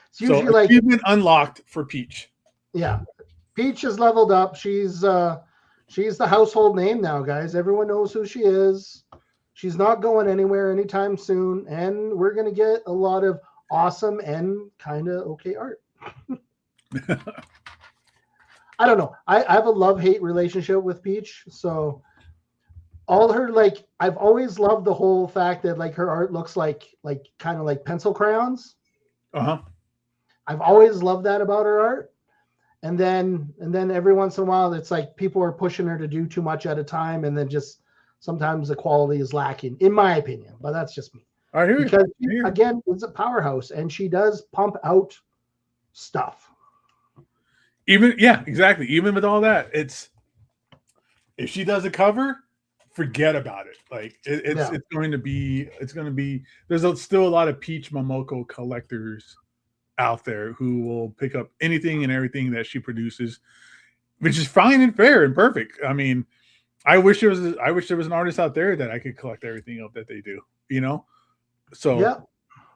It's usually so achievement unlocked for Peach. Yeah, Peach has leveled up. She's the household name now, guys. Everyone knows who she is. She's not going anywhere anytime soon, and we're going to get a lot of awesome and kind of okay art. I don't know. I have a love-hate relationship with Peach, so all her, like, I've always loved the whole fact that, like, her art looks like kind of like pencil crayons. Uh-huh. I've always loved that about her art. And then every once in a while, it's like people are pushing her to do too much at a time, and then just sometimes the quality is lacking, in my opinion. But that's just me. I hear you. Because again, it's a powerhouse, and she does pump out stuff. Exactly. Even with all that, it's if she does a cover, forget about it. Like it's going to be there's still a lot of Peach Momoko collectors out there who will pick up anything and everything that she produces, which is fine and fair and perfect. I mean, I wish there was an artist out there that I could collect everything up that they do, you know? So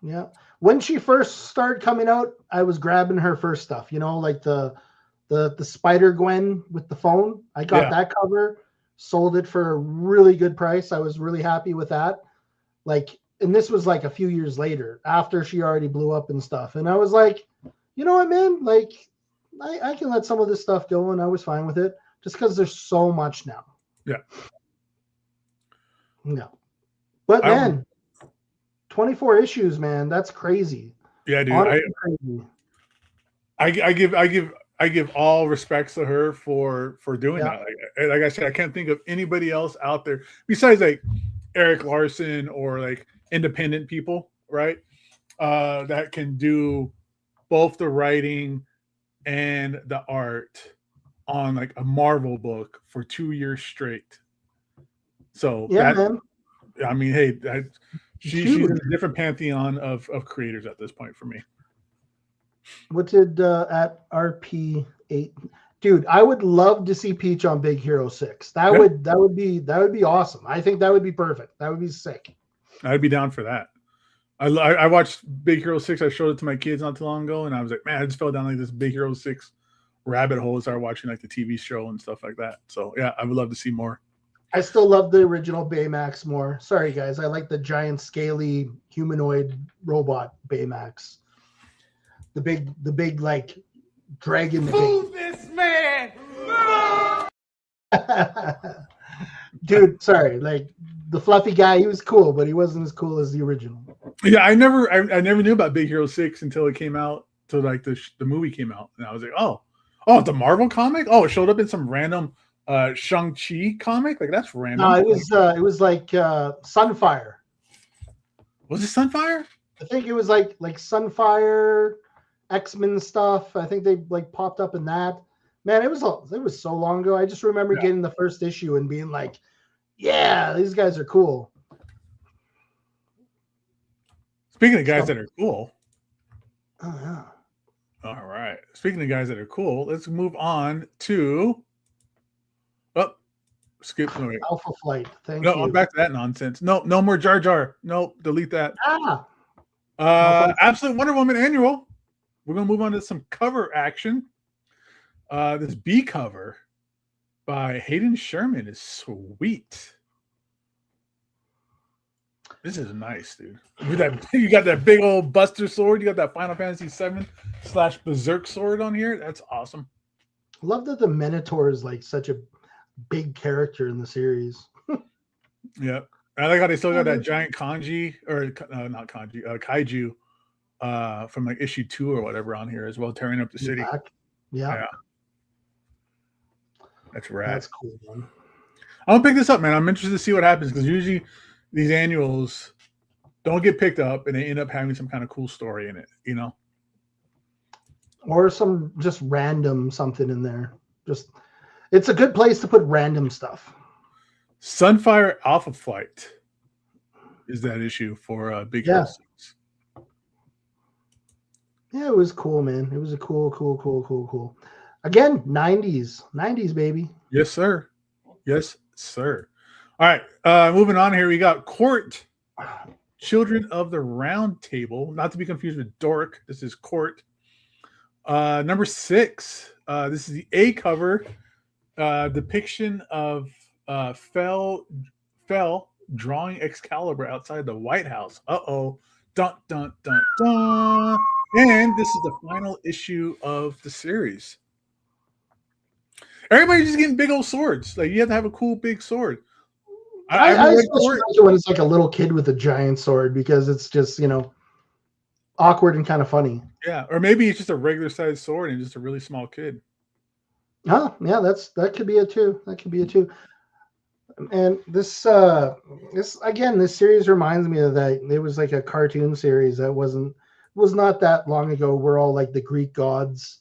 yeah. When she first started coming out, I was grabbing her first stuff, you know, like the Spider Gwen with the phone. I got that cover, sold it for a really good price. I was really happy with that. Like, and this was like a few years later after she already blew up and stuff. And I was like, you know what, man? Like, I can let some of this stuff go, and I was fine with it just because there's so much now. Yeah. No. But man, 24 issues, man. That's crazy. Yeah, dude. Honestly, crazy. I give all respects to her for doing that. Like I said, I can't think of anybody else out there besides like Eric Larson or like independent people, right? That can do both the writing and the art on like a Marvel book for 2 years straight. So man. I mean, hey, she's in a different pantheon of creators at this point for me. What did at RP8? Dude, I would love to see Peach on Big Hero 6. That would be awesome. I think that would be perfect. That would be sick. I'd be down for that. I watched Big Hero 6. I showed it to my kids not too long ago, and I was like, man, I just fell down like this Big Hero 6 rabbit hole and started watching like the TV show and stuff like that. So yeah, I would love to see more. I still love the original Baymax more. Sorry guys, I like the giant scaly humanoid robot Baymax. The big like dragon. Fool this man! Dude, sorry, like the fluffy guy, he was cool, but he wasn't as cool as the original. Yeah, I never knew about Big Hero 6 until it came out, till like the movie came out, and I was like, oh, the Marvel comic? Oh, it showed up in some random Shang-Chi comic? Like that's random. No, it was like Sunfire. Was it Sunfire? I think it was like Sunfire, X-Men stuff. I think they like popped up in that. Man, it was so long ago. I just remember getting the first issue and being like, yeah, these guys are cool. Speaking of guys that are cool. Oh yeah. All right. Speaking of guys that are cool, let's move on to skip. No, Alpha Flight. Thank you. No, I'm back to that nonsense. No more Jar Jar. Nope, delete that. Absolute Wonder Woman annual. We're gonna move on to some cover action. This B cover by Hayden Sherman is sweet. This is nice, dude. You got that big old Buster sword. You got that Final Fantasy VII / Berserk sword on here. That's awesome. I love that the Minotaur is like such a big character in the series. Yeah. I like how they still got that giant kaiju from like issue 2 or whatever on here as well, tearing up the city. Yeah. That's rad. That's cool, man. I'm gonna pick this up, man. I'm interested to see what happens because usually these annuals don't get picked up and they end up having some kind of cool story in it, you know? Or some just random something in there. Just it's a good place to put random stuff. Sunfire Alpha Flight is that issue for Big Hero 6. Yeah, it was cool, man. It was a cool. Again, 90s, baby. Yes, sir. Yes, sir. All right, moving on here. We got Court, Children of the Round Table. Not to be confused with Dork. This is Court. Number 6. This is the A cover depiction of Fell drawing Excalibur outside the White House. Uh-oh. Dun, dun, dun, dun. And this is the final issue of the series. Everybody's just getting big old swords. Like, you have to have a cool big sword. I especially like it when it's like a little kid with a giant sword, because it's just, awkward and kind of funny. Yeah, or maybe it's just a regular sized sword and just a really small kid. Oh, yeah, that could be it too. That could be it too. And this series reminds me of that. It was like a cartoon series that was not that long ago, where all like the Greek gods,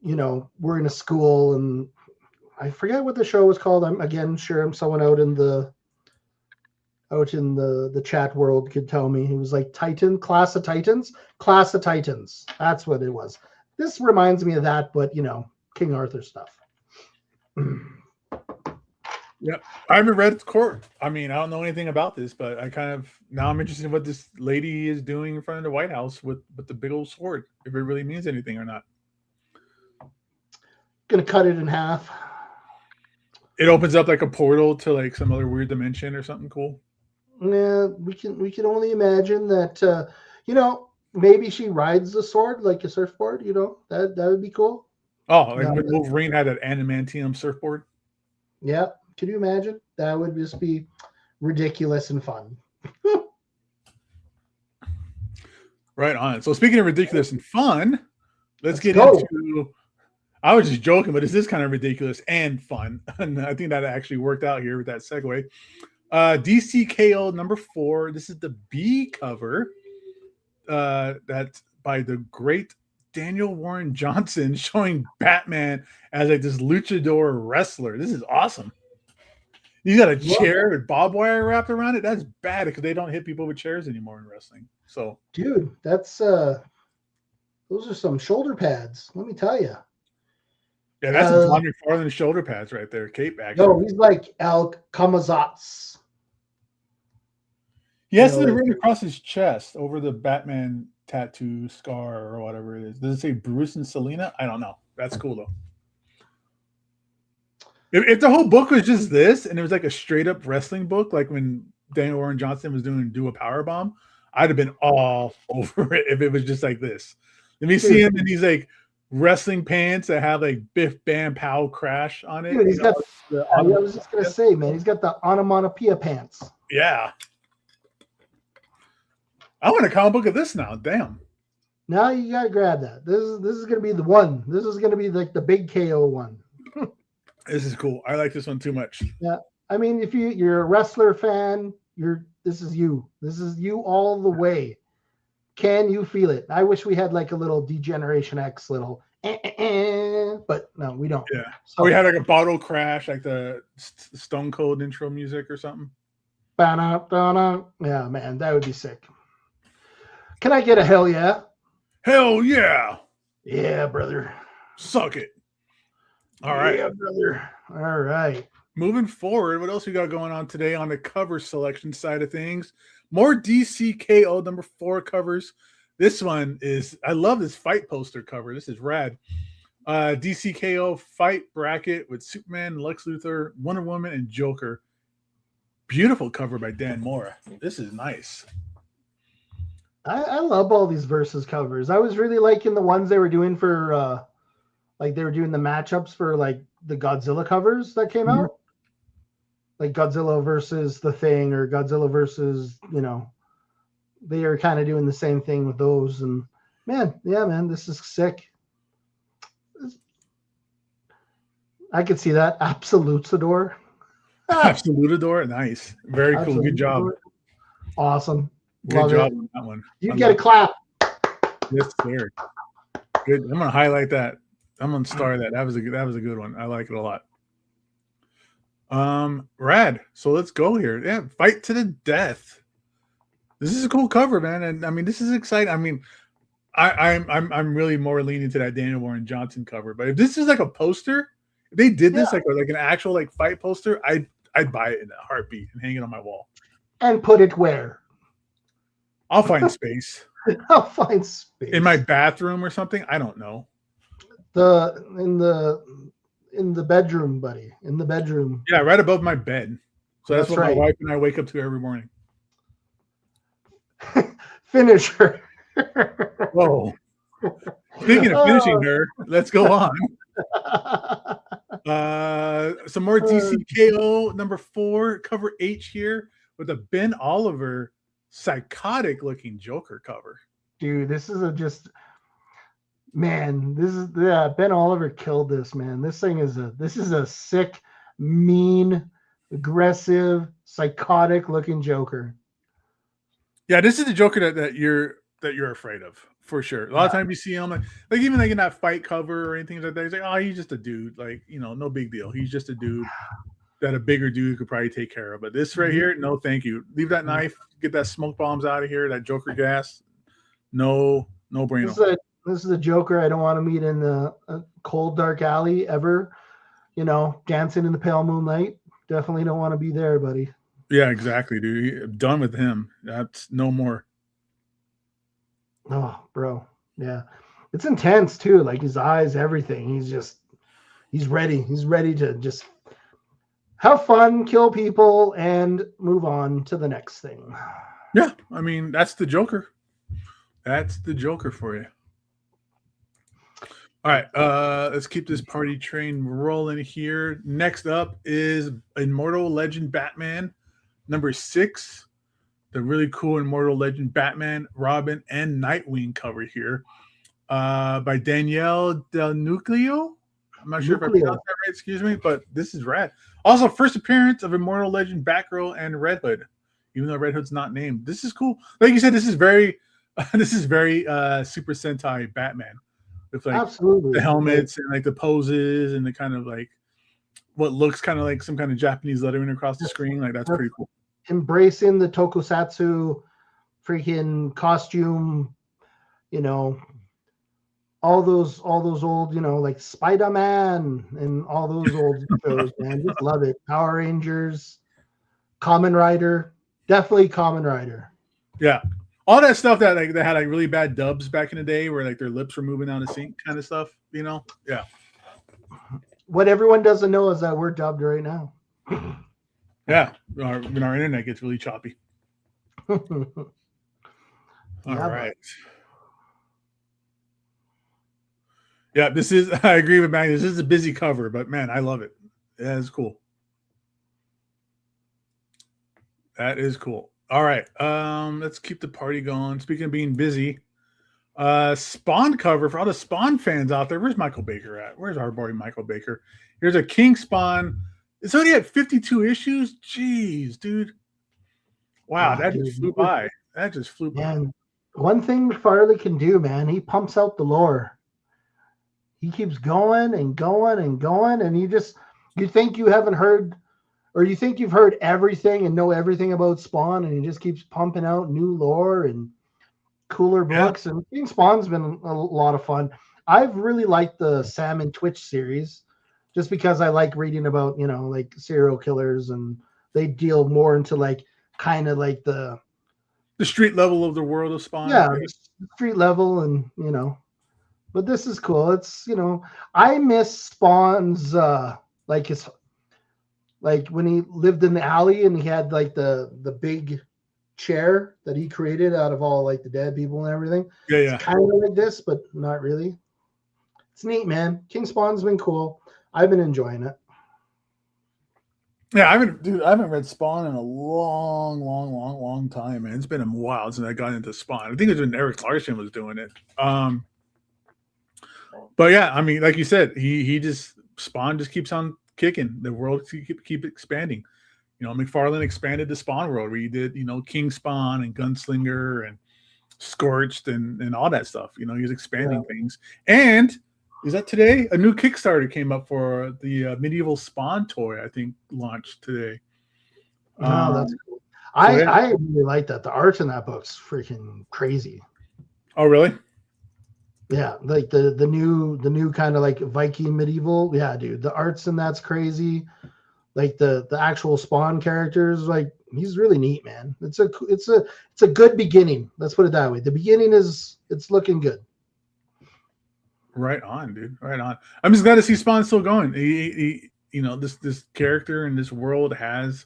were in a school, and I forget what the show was called. I'm someone out in the chat world could tell me. It was like Class of Titans. That's what it was. This reminds me of that, but King Arthur stuff. Yep. I haven't read Court. I mean, I don't know anything about this, but now I'm interested in what this lady is doing in front of the White House with the big old sword, if it really means anything or not. Gonna cut it in half. It opens up like a portal to like some other weird dimension or something cool. Yeah, we can only imagine that. Maybe she rides the sword like a surfboard. That would be cool. Oh, like when Wolverine had an adamantium surfboard. Yeah, could you imagine? That would just be ridiculous and fun. Right on. So speaking of ridiculous and fun, let's get into. I was just joking, but this is kind of ridiculous and fun, and I think that actually worked out here with that segue. DCKO number 4. This is the B cover. That's by the great Daniel Warren Johnson, showing Batman as like this luchador wrestler. This is awesome. He's got a chair with barbed wire wrapped around it. That's bad, because they don't hit people with chairs anymore in wrestling. So, dude, that's those are some shoulder pads. Let me tell you. Yeah, that's a John McFarlane shoulder pads right there. Cape action. No, he's like El Kamazats. He has it written across his chest over the Batman tattoo scar or whatever it is. Does it say Bruce and Selena? I don't know. That's cool though. If the whole book was just this and it was like a straight up wrestling book, like when Daniel Warren Johnson was doing Do a Powerbomb, I'd have been all over it if it was just like this. Let me see him in these like wrestling pants that have like Biff Bam Pow Crash on it. Dude, I was just gonna say, man, he's got the onomatopoeia pants. Yeah. I want a comic book of this now. Damn. Now you gotta grab that. This is gonna be the one. This is gonna be like the big KO one. This is cool. I like this one too much. Yeah. I mean, if you're a wrestler fan, this is you. This is you all the way. Can you feel it? I wish we had like a little Degeneration X little, but no, we don't. Yeah. So we had like a bottle crash, like the Stone Cold intro music or something. Yeah, man, that would be sick. Can I get a hell yeah? Hell yeah. Yeah, brother. Suck it. All right. Yeah, brother. All right. Moving forward, what else we got going on today on the cover selection side of things? More DCKO number 4 covers. This one is, I love this fight poster cover. This is rad. DCKO fight bracket with Superman, Lex Luthor, Wonder Woman, and Joker. Beautiful cover by Dan Mora. This is nice. I love all these versus covers. I was really liking the ones they were doing for like they were doing the matchups for like the Godzilla covers that came out. Like Godzilla versus The Thing or Godzilla versus, they are kind of doing the same thing with those. And man, this is sick. I could see that. Absolutador. Absolutador. Nice. Very cool. Good job. Awesome. Good Love job it. on that one. You get a clap. Yes, sir. Good. I'm gonna highlight that. I'm gonna star that. That was a good one. I like it a lot. Rad. So let's go here. Yeah, fight to the death. This is a cool cover, man. And I mean, this is exciting. I mean, I'm really more leaning to that Daniel Warren Johnson cover. But if this is like a poster, if they did this like an actual like fight poster, I'd buy it in a heartbeat and hang it on my wall. And put it where? I'll find space. I'll find space. In my bathroom or something. I don't know. In the bedroom, buddy. In the bedroom. Yeah, right above my bed. So that's what right. my wife and I wake up to every morning. Finish her. Whoa. Speaking of finishing her, let's go on. Some more DCKO number 4 cover H here with a Ben Oliver psychotic looking Joker cover. Dude, this is Ben Oliver killed this, man. This is a sick, mean, aggressive, psychotic looking Joker. Yeah, this is the Joker that you're afraid of, for sure. A lot of times you see him like even like in that fight cover or anything like that, he's like, oh, he's just a dude, like, you know, no big deal. He's just a dude that a bigger dude could probably take care of. But this right here, no, thank you. Leave that knife, get that smoke bombs out of here, that Joker gas. No brainer. This is a Joker I don't want to meet in a cold, dark alley ever. You know, dancing in the pale moonlight. Definitely don't want to be there, buddy. Yeah, exactly, dude. I'm done with him. That's no more. Oh, bro. Yeah. It's intense too. Like his eyes, everything. He's ready. He's ready to just have fun, kill people, and move on to the next thing. Yeah. I mean, that's the Joker. That's the Joker for you. All right. Let's keep this party train rolling here. Next up is Immortal Legend Batman number 6. The really cool Immortal Legend Batman, Robin, and Nightwing cover here by Danielle Del Nucleo. I'm not sure if I pronounced that right, excuse me, but this is rad. Also, first appearance of Immortal Legend Batgirl and Red Hood, even though Red Hood's not named. This is cool. Like you said, this is very Super Sentai Batman with like absolutely the helmets and like the poses and the kind of like what looks kind of like some kind of Japanese lettering across the screen. Like that's pretty cool. Embracing the tokusatsu freaking costume, you know, all those old, you know, like Spider-Man and all those old shows, man. Just love it. Power Rangers, Kamen Rider, definitely Kamen Rider. Yeah. All that stuff that like they had like really bad dubs back in the day where like their lips were moving down the sink kind of stuff, you know? Yeah. What everyone doesn't know is that we're dubbed right now. Yeah, when our internet gets really choppy. All right. Yeah, this is, I agree with Magnus. This is a busy cover, but man, I love it. That is cool. That is cool. All right. Let's keep the party going. Speaking of being busy, Spawn cover for all the Spawn fans out there. Where's Michael Baker at? Where's our boy Michael Baker? Here's a King Spawn. It's already at 52 issues. Jeez, dude. Wow, that just flew by. That just flew by. One thing Farley can do, man, he pumps out the lore. He keeps going and going and going, and you think you haven't heard, or you think you've heard everything and know everything about Spawn, and he just keeps pumping out new lore and cooler books. And King Spawn's been a lot of fun. I've really liked the Sam and Twitch series, just because I like reading about, you know, like serial killers, and they deal more into like kind of like the street level of the world of Spawn. Yeah, right? The street level, and you know, but this is cool. It's, you know, I miss Spawn's like when he lived in the alley and he had like the big chair that he created out of all like the dead people and everything. Yeah. It's kind of like this, but not really. It's neat, man. King Spawn's been cool. I've been enjoying it. Yeah, I haven't read Spawn in a long time, man. It's been a while since I got into Spawn. I think it was when Eric Larson was doing it. But yeah, I mean, like you said, Spawn just keeps on kicking. The world keep expanding. You know, McFarlane expanded the Spawn world where he did, you know, King Spawn and Gunslinger and Scorched and all that stuff. You know, he's expanding things. And is that today? A new Kickstarter came up for the Medieval Spawn toy, I think, launched today. Oh, that's cool. I really like that. The art in that book's freaking crazy. Oh, really? Yeah, like the new kind of like Viking medieval. Yeah, dude, the arts in that's crazy. Like the actual Spawn characters, like he's really neat, man. It's a good beginning. Let's put it that way. The beginning it's looking good. Right on, dude. Right on. I'm just glad to see Spawn still going. He you know, this character and this world has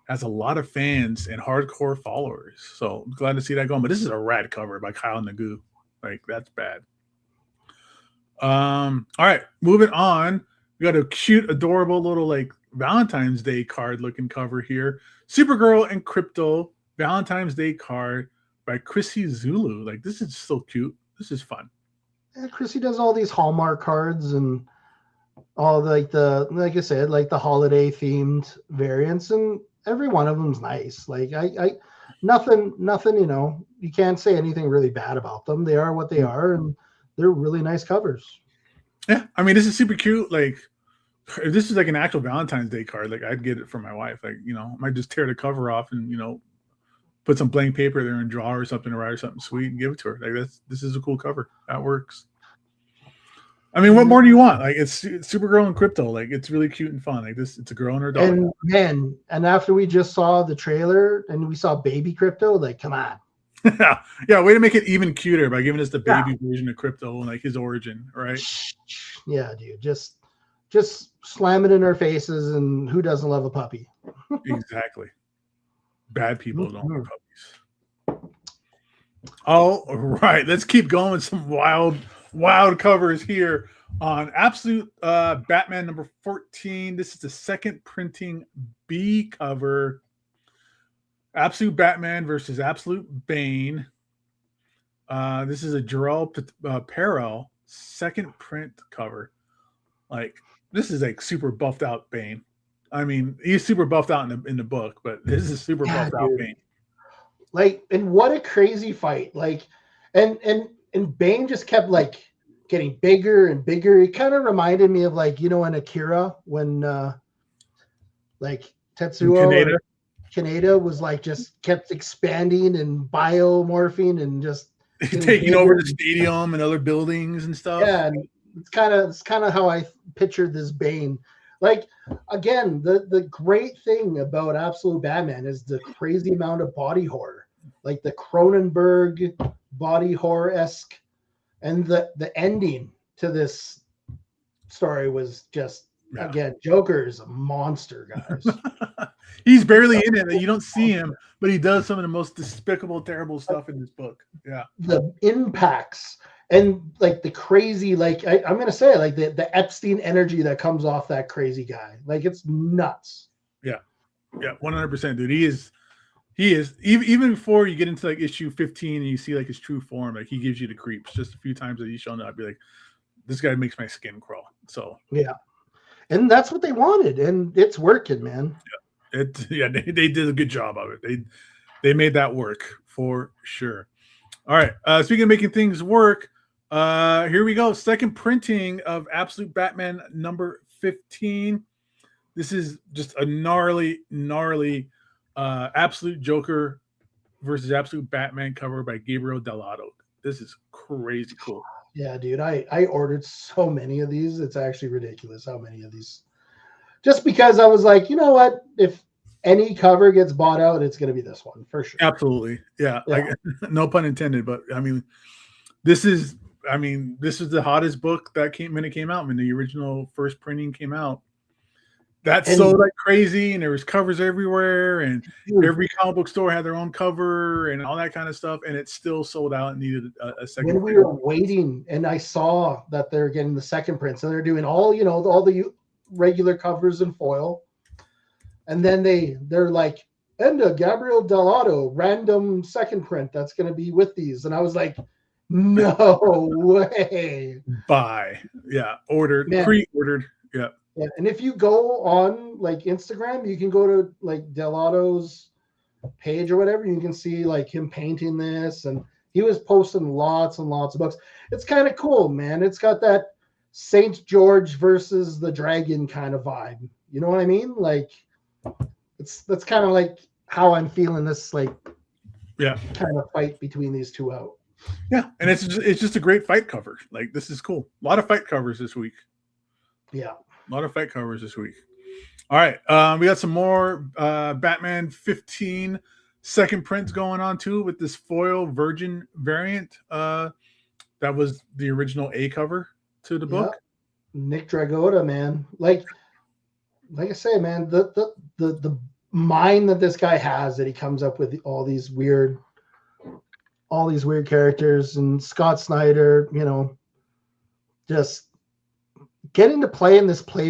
has a lot of fans and hardcore followers. So glad to see that going. But this is a rad cover by Kyle Nagu. Like, that's bad. All right, moving on. We got a cute, adorable little like Valentine's Day card looking cover here. Supergirl and Crypto Valentine's Day card by Chrissy Zulu. Like, this is so cute. This is fun. Yeah, Chrissy does all these Hallmark cards and all like I said, like the holiday themed variants, and every one of them's nice. Like I nothing, you know, you can't say anything really bad about them. They are what they are, and they're really nice covers. Yeah, I mean, this is super cute. Like, if this is like an actual Valentine's Day card, like I'd get it for my wife. Like, you know, I might just tear the cover off and, you know, put some blank paper there and draw or something, or write something sweet and give it to her. Like, this is a cool cover. That works. I mean, what more do you want? Like, it's Supergirl and Crypto. Like, it's really cute and fun. Like, this, it's a girl and her dog. And man, and after we just saw the trailer and we saw baby Crypto, like, come on. Yeah, way to make it even cuter by giving us the baby version of Crypto and like his origin, right? Yeah, dude. Just slam it in our faces, and who doesn't love a puppy? Exactly. Bad people don't love puppies. All right, let's keep going with some wild covers here on Absolute Batman number 14. This is the second printing B cover. Absolute Batman versus Absolute Bane. This is a Jarrell Perel second print cover. Like, this is like super buffed out Bane. I mean, he's super buffed out in the book, but this is super buffed out Bane. Like, and what a crazy fight! Like, and Bane just kept like getting bigger and bigger. It kind of reminded me of, like, you know, in Akira when like Tetsuo Kaneda was like just kept expanding and biomorphing and just taking over the stadium and other buildings and stuff. Yeah, and it's kind of how I pictured this Bane. Like, again, the great thing about Absolute Batman is the crazy amount of body horror, like the Cronenberg body horror-esque, and the ending to this story was just, again, Joker is a monster, guys. He's barely in it. You don't see him, but he does some of the most despicable, terrible stuff in this book. Yeah. The impacts and like the crazy, like I'm going to say, like the Epstein energy that comes off that crazy guy. Like, it's nuts. Yeah. Yeah. 100%, dude. He is even before you get into like issue 15 and you see like his true form, like he gives you the creeps. Just a few times that he's shown up, I'd be like, this guy makes my skin crawl. So, yeah. And that's what they wanted, and it's working, man. Yeah. They did a good job of it. They made that work for sure. All right. Speaking of making things work, here we go. Second printing of Absolute Batman number 15. This is just a gnarly Absolute Joker versus Absolute Batman cover by Gabriel Dell'Otto. This is crazy cool. Yeah, dude. I ordered so many of these. It's actually ridiculous how many of these. Just because I was like, you know what? If any cover gets bought out, it's going to be this one for sure. Absolutely. Yeah. Like, no pun intended, but I mean, this is the hottest book that came when it came out, when the original first printing came out. That sold like crazy, and there was covers everywhere, and every comic book store had their own cover and all that kind of stuff, and it still sold out and needed a second. When we were waiting, and I saw that they're getting the second print, so they're doing all the regular covers in foil, and then they're like, and a Gabriel Dell'Otto random second print that's going to be with these, and I was like, no way. Buy. Yeah. Ordered. Man. Pre-ordered. Yeah. Yeah. And if you go on like Instagram, you can go to like Dell'Otto's page or whatever. You can see like him painting this, and he was posting lots and lots of books. It's kind of cool, man. It's got that Saint George versus the Dragon kind of vibe. You know what I mean? Like, that's kind of like how I'm feeling this, like, kind of fight between these two out. Yeah, and it's just a great fight cover. Like, this is cool. A lot of fight covers this week. Yeah, a lot of fight covers this week. All right, we got some more Batman 15 second prints going on too, with this foil Virgin variant. That was the original A cover to the book. Nick Dragotta, man. Like I say, man, the mind that this guy has, that he comes up with all these weird characters, and Scott Snyder, just getting to play in this play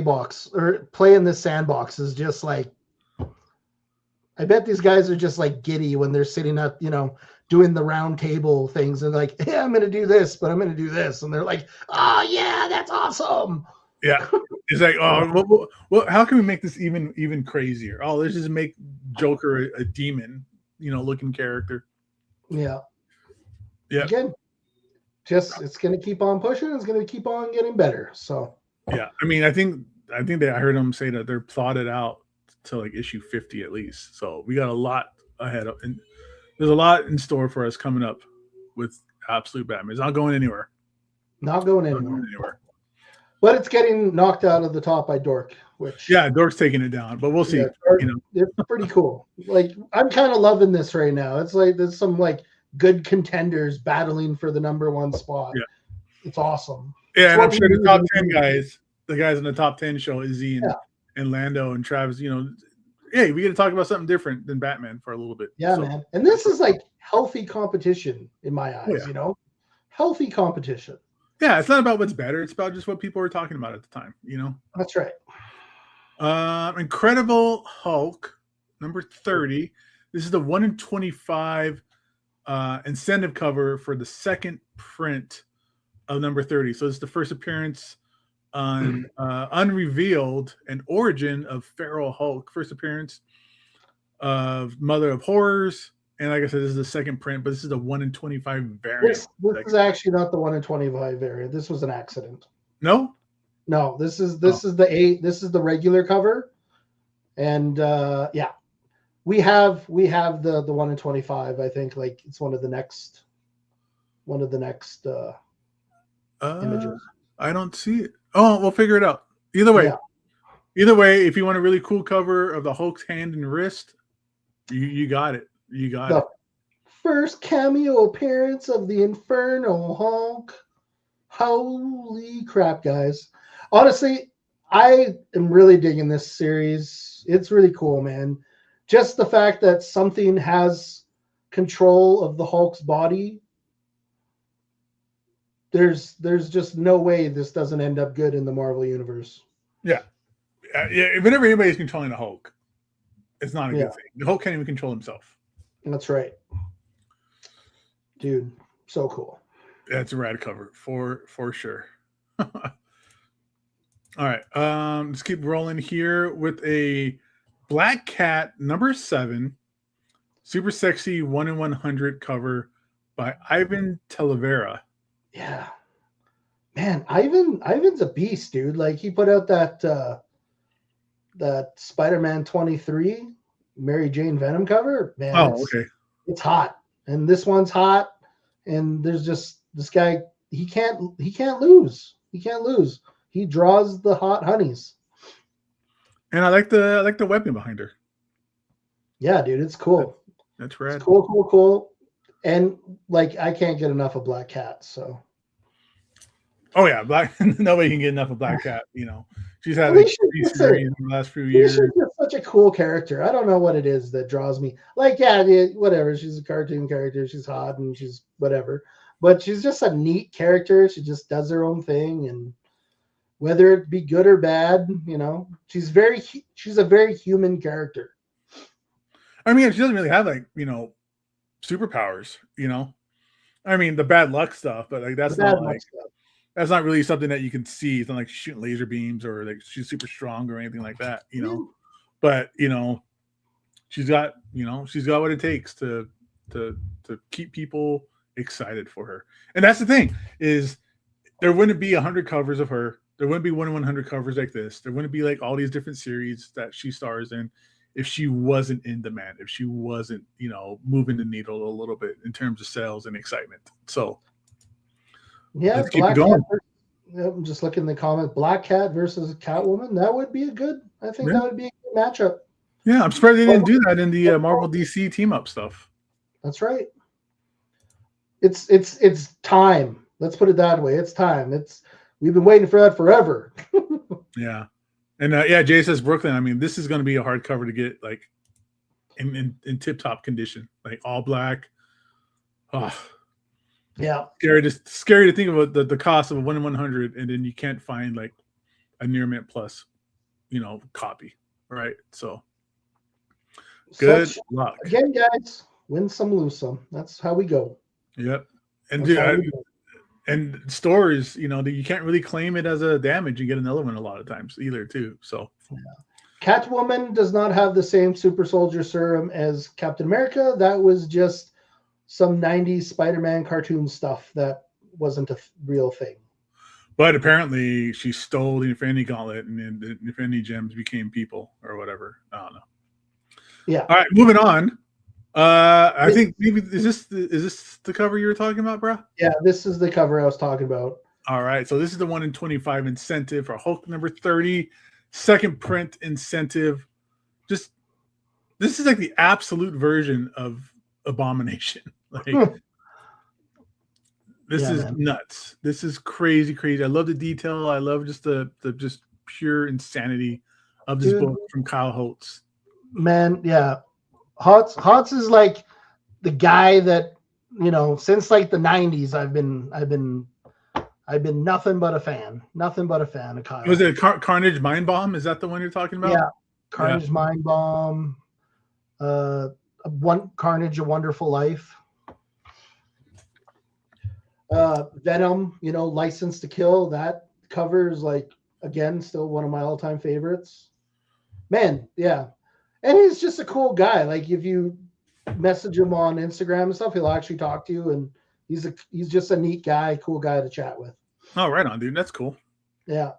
in this sandbox is just like, I bet these guys are just like giddy when they're sitting at, doing the round table things and like, hey, I'm going to do this, but I'm going to do this. And they're like, oh yeah, that's awesome. Yeah. It's like, oh, well, how can we make this even crazier? Oh, let's just make Joker a demon, looking character. Yeah. Yeah. Again, it's going to keep on pushing. It's going to keep on getting better. So. Yeah. I mean, I think I heard them say that they're plotted out to like issue 50 at least. So we got a lot ahead of, and there's a lot in store for us coming up with Absolute Batman. It's not going anywhere. Not going anywhere. But it's getting knocked out of the top by Dork, which Dork's taking it down, but we'll see. Yeah, it's pretty cool. Like, I'm kind of loving this right now. It's like there's some like good contenders battling for the number 1 spot. Yeah. It's awesome. Yeah, and I'm sure the top 10 guys, the guys in the top 10 show, Izzy and Lando and Travis, hey, we got to talk about something different than Batman for a little bit. Yeah, man. And this is like healthy competition in my eyes, healthy competition. Yeah, it's not about what's better. It's about just what people were talking about at the time, That's right. Incredible Hulk, number 30. This is the 1 in 25 incentive cover for the second print of number 30. So it's the first appearance on Unrevealed, an origin of Feral Hulk. First appearance of Mother of Horrors. And like I said, this is the second print, but this is the 1 in 25 variant. This is actually not the 1 in 25 variant. This was an accident. No, this is the regular cover, and we have the 1 in 25. I think like it's one of the next images. I don't see it. Oh, we'll figure it out. Either way, if you want a really cool cover of the Hulk's hand and wrist, you got it. You got the it. First cameo appearance of the Inferno Hulk. Holy crap, guys. Honestly, I am really digging this series. It's really cool, man. Just the fact that something has control of the Hulk's body. There's just no way this doesn't end up good in the Marvel universe. Yeah. Whenever anybody's controlling the Hulk, it's not a good thing. The Hulk can't even control himself. That's right. Dude, so cool. That's a rad cover for sure. All right. Let's keep rolling here with a Black Cat number 7, super sexy 1 in 100 cover by Ivan Talavera. Yeah. Man, Ivan's a beast, dude. Like, he put out that Spider-Man 23 Mary Jane Venom cover. Man, okay. It's hot. And this one's hot. And there's just this guy, he can't lose. He can't lose. He draws the hot honeys. And I like the weapon behind her. Yeah, dude, it's cool. That's rad. It's cool. And like, I can't get enough of Black Cat. So. Oh yeah, nobody can get enough of Black Cat. She's had a series in the last few years. She's just such a cool character. I don't know what it is that draws me. Like, whatever. She's a cartoon character. She's hot and she's whatever. But she's just a neat character. She just does her own thing, and whether it be good or bad, she's a very human character. I mean, she doesn't really have superpowers. I mean, the bad luck stuff, but like that's not really something that you can see. It's not like she's shooting laser beams or like she's super strong or anything like that, But she's got what it takes to keep people excited for her. And that's the thing, is there wouldn't be 100 covers of her. There wouldn't be 1 in 100 covers like this. There wouldn't be like all these different series that she stars in if she wasn't in demand, if she wasn't, moving the needle a little bit in terms of sales and excitement. So yeah, let's keep it going. I'm just looking in the comment. Black Cat versus Catwoman. That would be that would be a good matchup. Yeah, I'm surprised they didn't do that in the Marvel DC team up stuff. That's right. It's time. Let's put it that way. It's time. We've been waiting for that forever. Yeah. And Jay says Brooklyn. I mean, this is going to be a hard cover to get like in tip top condition, like all black. Oh, Yeah. Scary to think about the cost of a 1/100, and then you can't find like a near mint plus, copy, right? So good luck again, guys. Win some, lose some. That's how we go. Yep. And dude, and stores, that you can't really claim it as a damage. You get another one a lot of times either too. So Catwoman does not have the same super soldier serum as Captain America. That was just some 90s Spider-Man cartoon stuff that wasn't a real thing. But apparently she stole the Infinity Gauntlet, and then the Infinity Gems became people or whatever. I don't know. Yeah. All right, moving on. I think maybe is this the cover you were talking about, bro? Yeah, this is the cover I was talking about. All right, so this is the 1 in 25 incentive for Hulk number 30, second print incentive. This is like the absolute version of Abomination. Like this is nuts. This is crazy. I love the detail. I love just the just pure insanity of this book from Kyle Holtz. Man, yeah. Holtz is like the guy that, since like the 90s I've been nothing but a fan. Nothing but a fan of Kyle. Was it Carnage Mind Bomb? Is that the one you're talking about? Yeah. Carnage Mind Bomb. Carnage A Wonderful Life. Venom, License to Kill. That cover is like, again, still one of my all-time favorites. Man, yeah. And he's just a cool guy. Like if you message him on Instagram and stuff, he'll actually talk to you, and he's just a neat guy, cool guy to chat with. Oh, right on, dude. That's cool. Yeah.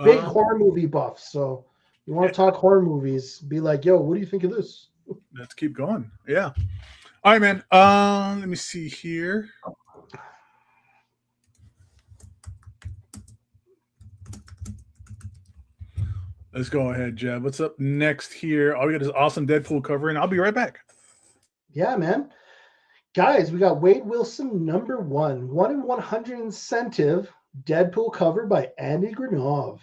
Big horror movie buff. So you want to talk horror movies, be like, yo, what do you think of this? Let's keep going. Yeah. All right, man. Let me see here. Let's go ahead, Jeb. What's up next here? Oh, we got this awesome Deadpool cover, and I'll be right back. Yeah, man. Guys, we got Wade Wilson number 1 in 100 incentive Deadpool cover by Andy Granov.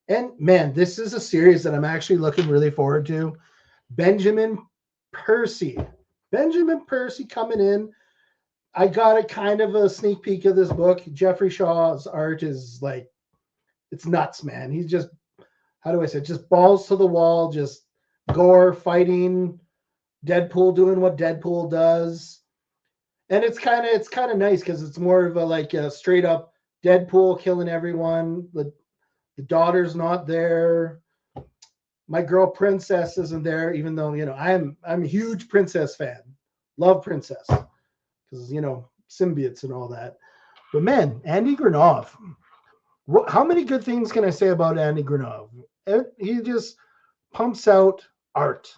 And man, this is a series that I'm actually looking really forward to. Benjamin Percy coming in. I got a kind of a sneak peek of this book. Jeffrey Shaw's art is like, it's nuts, man. He's just, how do I say it? Just balls to the wall, just gore, fighting, Deadpool doing what Deadpool does. And it's kind of nice because it's more of a straight up Deadpool killing everyone. The daughter's not there. My girl Princess isn't there, even though I'm a huge Princess fan. Love Princess because symbiotes and all that. But man, Andy Granov. How many good things can I say about Andy Granov? He just pumps out art.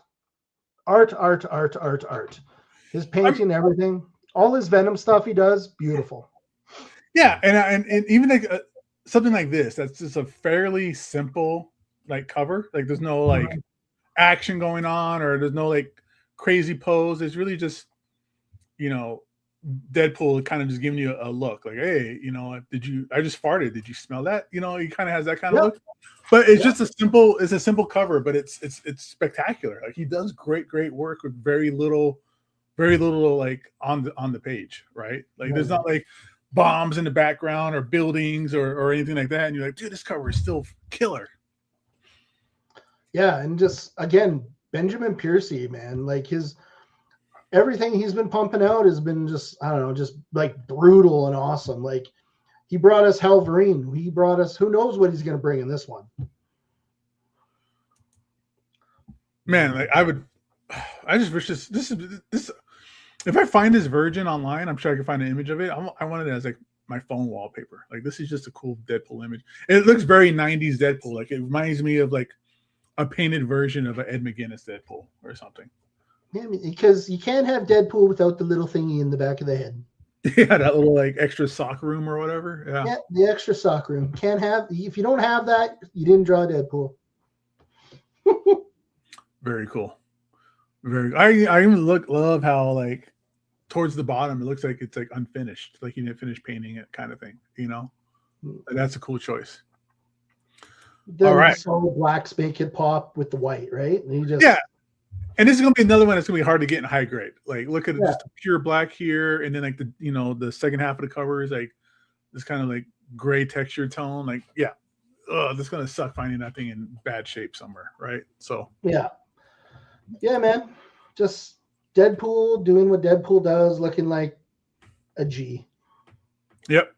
His painting, everything, all his Venom stuff he does, beautiful. Yeah, and even like something like this, that's just a fairly simple like cover. Like there's no like action going on, or there's no like crazy pose. It's really just Deadpool kind of just giving you a look like, hey, I just farted. Did you smell that? He kind of has that kind of look. But it's just it's a simple cover, but it's spectacular. Like he does great work with very little like on the page, right? Like there's not like bombs in the background or buildings or anything like that. And you're like, dude, this cover is still killer. Yeah, and just again, Benjamin Percy, man, like everything he's been pumping out has been just, I don't know, just like brutal and awesome. Like he brought us COVR'ing. He brought us, who knows what he's going to bring in this one. Man, like I just wish this if I find this version online, I'm sure I can find an image of it. I want it as like my phone wallpaper. Like this is just a cool Deadpool image. It looks very 90s Deadpool. Like it reminds me of like a painted version of an Ed McGuinness Deadpool or something. Yeah, because you can't have Deadpool without the little thingy in the back of the head. Yeah, that little like extra sock room or whatever. Yeah, the extra sock room. Can't have, if you don't have that, you didn't draw Deadpool. Very cool. I even love how like towards the bottom it looks like it's like unfinished, like you didn't finish painting it, kind of thing. Like, that's a cool choice. Then all right, solid blacks make it pop with the white, right? And And this is gonna be another one that's gonna be hard to get in high grade. Like, look at just pure black here, and then like the second half of the cover is like this kind of like gray texture tone. Like, yeah, that's gonna suck finding that thing in bad shape somewhere, right? So yeah, man, just Deadpool doing what Deadpool does, looking like a G. Yep.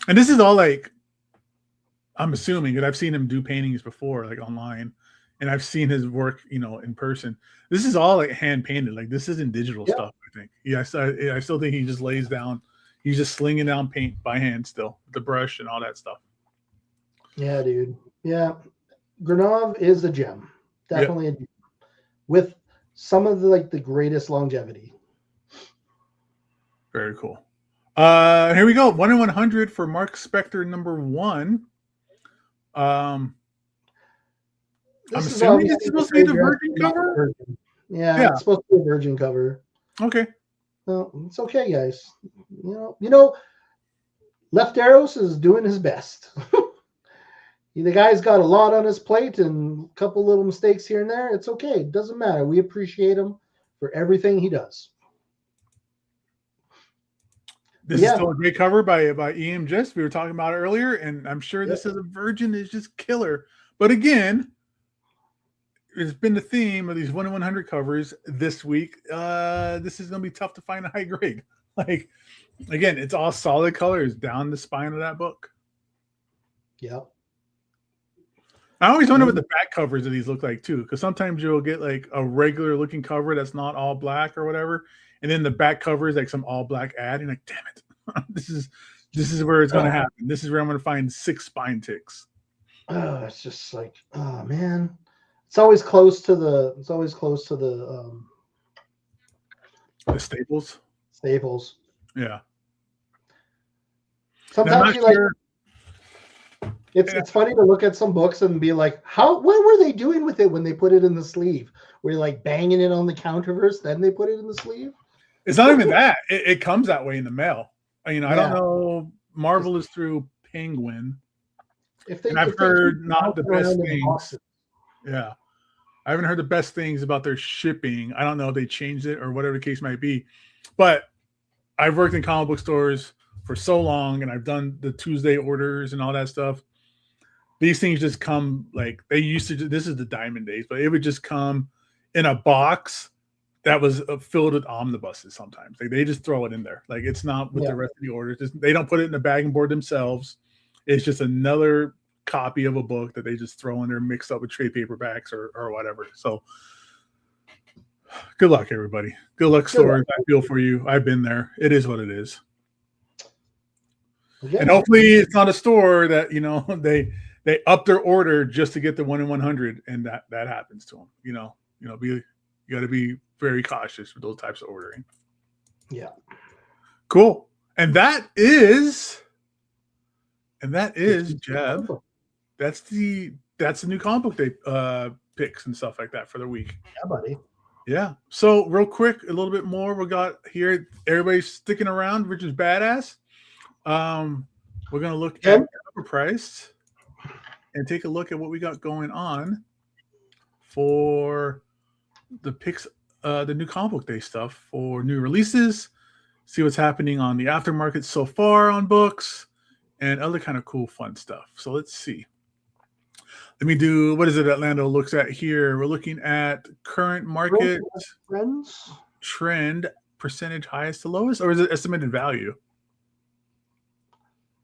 And this is all like, I'm assuming, and I've seen him do paintings before, like online, and I've seen his work, in person. This is all like hand painted. Like, this isn't digital stuff, I think. Yeah, I still think he just lays down, he's just slinging down paint by hand still, the brush and all that stuff. Yeah, dude. Yeah. Granov is a gem. Definitely a gem. With some of the greatest longevity. Very cool. Here we go. 1 in 100 for Mark Spector #1. I'm assuming this is supposed to be the Virgin cover. Yeah, it's supposed to be a Virgin cover. Okay. Well, it's okay, guys. Left Arrows is doing his best. The guy's got a lot on his plate and a couple little mistakes here and there. It's okay. It doesn't matter. We appreciate him for everything he does. This is still a great cover by E.M. Gist. We were talking about it earlier, and I'm sure this is a Virgin is just killer. But again, it's been the theme of these 1 in 100 covers this week. This is going to be tough to find a high grade. Like, again, it's all solid colors down the spine of that book. Yeah. I always wonder what the back covers of these look like too, because sometimes you'll get like a regular looking cover that's not all black or whatever, and then the back cover is like some all black ad, and like, damn it, this is where it's going to happen. This is where I'm going to find 6 spine ticks. Oh, it's just like, oh man, it's always close to the staples. Staples. Yeah. Sometimes it's funny to look at some books and be like, what were they doing with it when they put it in the sleeve? Were you like banging it on the counterverse, then they put it in the sleeve? It's not even that. It comes that way in the mail. I don't know. Marvel is through Penguin. I've heard not the best things. Yeah. I haven't heard the best things about their shipping. I don't know if they changed it or whatever the case might be. But I've worked in comic book stores for so long, and I've done the Tuesday orders and all that stuff. These things just come like they used to. This is the Diamond days, but it would just come in a box that was filled with omnibuses sometimes. Like, they just throw it in there. Like, it's not with the rest of the orders. They don't put it in a bag and board themselves. It's just another copy of a book that they just throw in there mixed up with trade paperbacks or whatever. So good luck, everybody. Good luck, stores. I feel for you. I've been there. It is what it is. Yeah. And hopefully it's not a store that, they up their order just to get the 1 in 100, and that happens to them. You got to be very cautious with those types of ordering. Yeah. Cool. And that is Jeb. That's the new comic book day picks and stuff like that for the week. Yeah, buddy. Yeah. So real quick, a little bit more we got here. Everybody's sticking around, which is badass. We're gonna look at CovrPrice and take a look at what we got going on for the picks, the new comic book day stuff for new releases. See what's happening on the aftermarket so far on books and other kind of cool, fun stuff. So let's see. Let me do, what is it that Lando looks at here? We're looking at current market trend, percentage highest to lowest, or is it estimated value?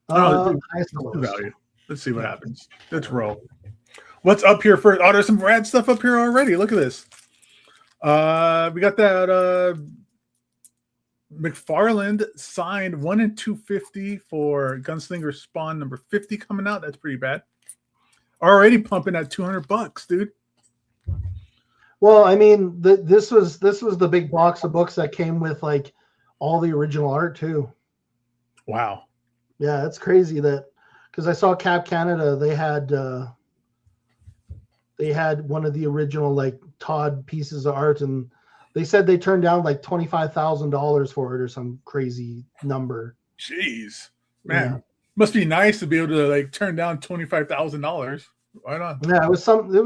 Highest to lowest. Value. Let's see what happens. Let's roll. What's up here first? Oh, there's some rad stuff up here already. Look at this. We got that McFarland signed 1 in 250 for Gunslinger Spawn number 50 coming out. That's pretty bad. Already pumping at $200, dude. Well, I mean, this was the big box of books that came with like all the original art too. Wow. Yeah, it's crazy that because I saw Cap Canada, they had one of the original like Todd pieces of art, and they said they turned down like $25,000 for it or some crazy number. Jeez, man, must be nice to be able to like turn down $25,000. Right on. Yeah, it was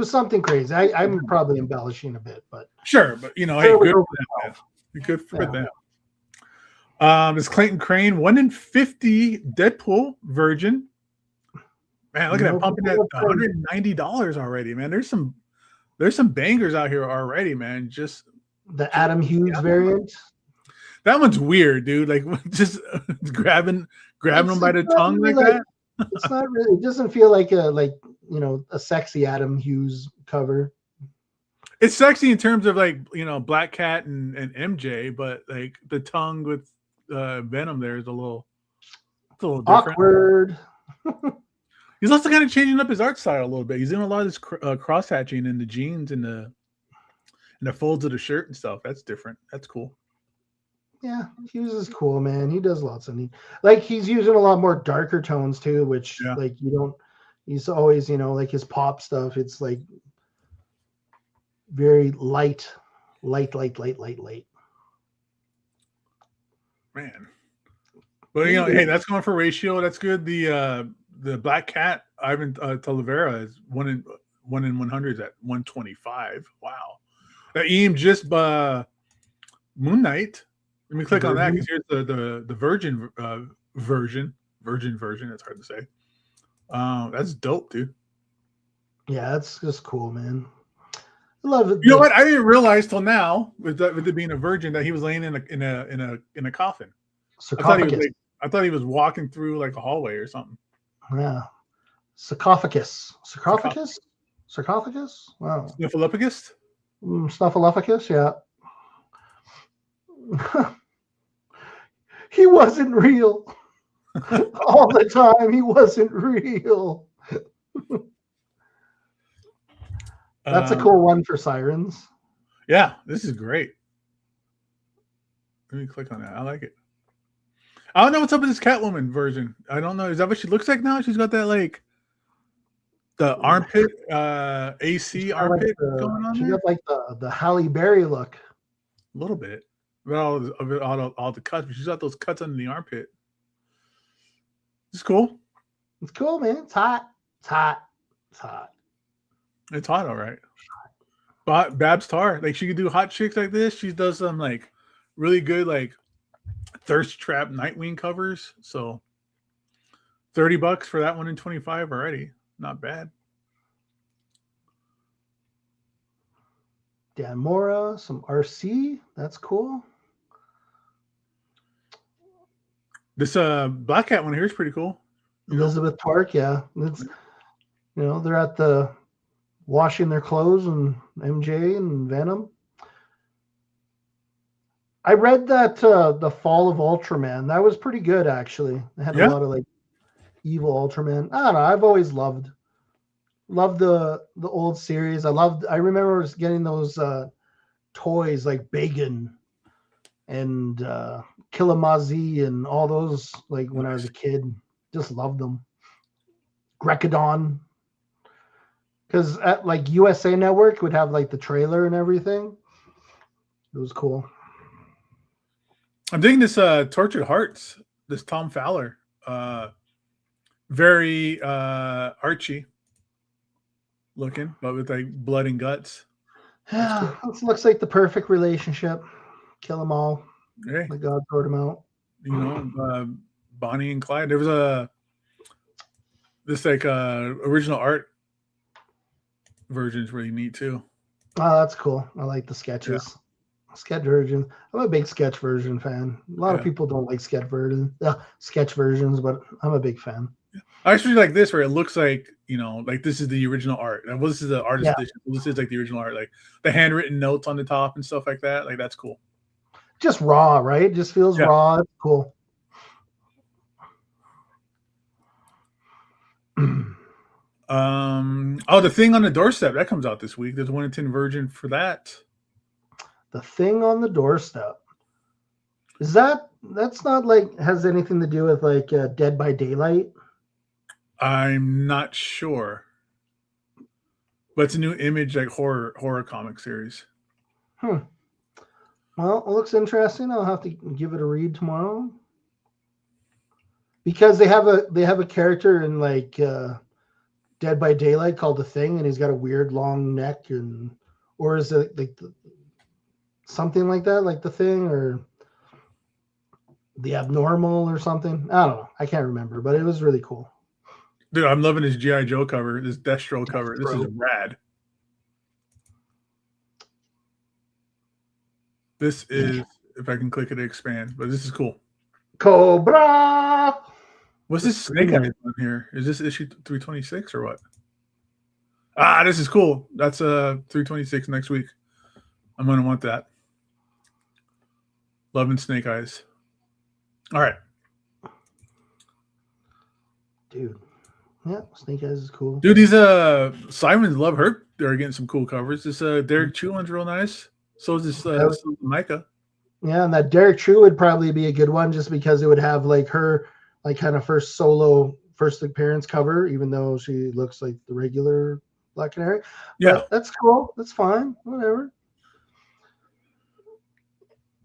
something crazy. I'm probably embellishing a bit, but Sure, but you know, hey, good for them, man. Good for them. It's Clayton Crane, 1 in 50 Deadpool Virgin. Man, look at that, pumping at $190 already, man. There's some bangers out here already, man. Just the Adam Hughes variant. That one's weird, dude. Like just grabbing them by the tongue like that. It's not really. It doesn't feel like a sexy Adam Hughes cover. It's sexy in terms of like Black Cat and MJ, but like the tongue with Venom there is a little different. Awkward. He's also kind of changing up his art style a little bit. He's doing a lot of this cross hatching in the jeans and the folds of the shirt and stuff. That's different. That's cool. Yeah, Hughes is cool, man. He does lots of neat. Like he's using a lot more darker tones too, which like you don't. He's always like his pop stuff. It's like very light. Man, but hey, that's going for ratio. That's good. The Black Cat Ivan Talavera is 1 in 100s at 125. Wow. Eam just Moon Knight. Let me click on that because here's the Virgin version. It's hard to say. That's dope, dude. Yeah, that's just cool, man. I love it. You know what? I didn't realize till now with it being a virgin that he was laying in a coffin. I thought he was walking through like a hallway or something. Yeah, sarcophagus. Wow. Snuffleupagus. Snuffleupagus. Yeah. He wasn't real. All the time, he wasn't real. That's a cool one for Sirens. Yeah, this is great. Let me click on that. I like it. I don't know what's up with this Catwoman version. I don't know. Is that what she looks like now? She's got that like the armpit, AC armpit going on. She there? got like the Halle Berry look. A little bit. All the cuts, but she's got those cuts under the armpit. It's cool. It's cool, man. It's hot. It's hot. It's hot, all right. But Babs Tarr, like she could do hot chicks like this. She does some like really good like thirst trap Nightwing covers. So $30 for that one in 25 already. Not bad. Dan Mora, some RC. That's cool. This Black Cat one here is pretty cool. Elizabeth Park, yeah. It's they're at the washing their clothes and MJ and Venom. I read that the Fall of Ultraman. That was pretty good actually. It had a lot of like evil Ultraman. I don't know. I've always loved the old series. I remember getting those toys like Bagan and Kilamazi and all those like when I was a kid. Just loved them. Grecodon. Because at like USA Network would have like the trailer and everything. It was cool. I'm digging this Tortured Hearts, this Tom Fowler. Very Archie looking, but with like blood and guts. Yeah, this looks like the perfect relationship. Kill them all. Hey. Like God sort them out. Bonnie and Clyde. There was this original art version is really neat too. Oh, that's cool. I like the sketches. Yeah. Sketch version. I'm a big sketch version fan. A lot of people don't like sketch versions, but I'm a big fan. Yeah. I actually like this where it looks like like this is the original art. Well, this is the artist edition. This is like the original art, like the handwritten notes on the top and stuff like that. Like that's cool. Just raw, right? It just feels raw. It's cool. The Thing on the Doorstep that comes out this week. There's 1 in 10 version for that. The Thing on the Doorstep. Is that's not like has anything to do with like Dead by Daylight? I'm not sure, but it's a new Image like horror comic series. Well, it looks interesting. I'll have to give it a read tomorrow because they have a character in like Dead by Daylight called The Thing, and he's got a weird long neck, or is it like something like that, like The Thing or The Abnormal or something? I don't know. I can't remember, but it was really cool. Dude, I'm loving his G.I. Joe cover, this Destro cover. This is rad. This is, if I can click it to expand, but this is cool. Cobra! What's this Snake Eyes on here? Is this issue 326 or what? Ah, this is cool. That's 326 next week. I'm going to want that. Loving Snake Eyes. All right. Dude. Yeah, Snake Eyes is cool. Dude, these Sirens Love Hurt. They're getting some cool covers. This Derek Chu one's real nice. So is this Micah. Yeah, and that Derek Chu would probably be a good one just because it would have like her like kind of first appearance cover, even though she looks like the regular Black Canary. Yeah, but that's cool. That's fine. Whatever.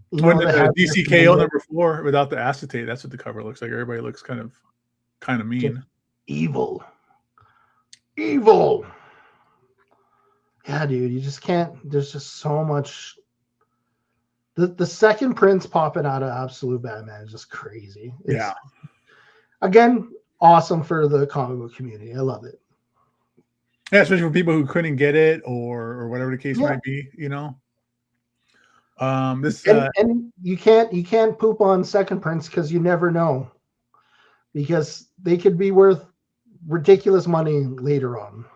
When the DCKO number 4 without the acetate, that's what the cover looks like. Everybody looks kind of mean. Just evil. Yeah, dude, you just can't. There's just so much. The second prince popping out of Absolute Batman is just crazy. Yeah. Again, awesome for the comic book community. I love it. Yeah, especially for people who couldn't get it or whatever the case might be, you know. And you can't poop on second prints because you never know, because they could be worth ridiculous money later on.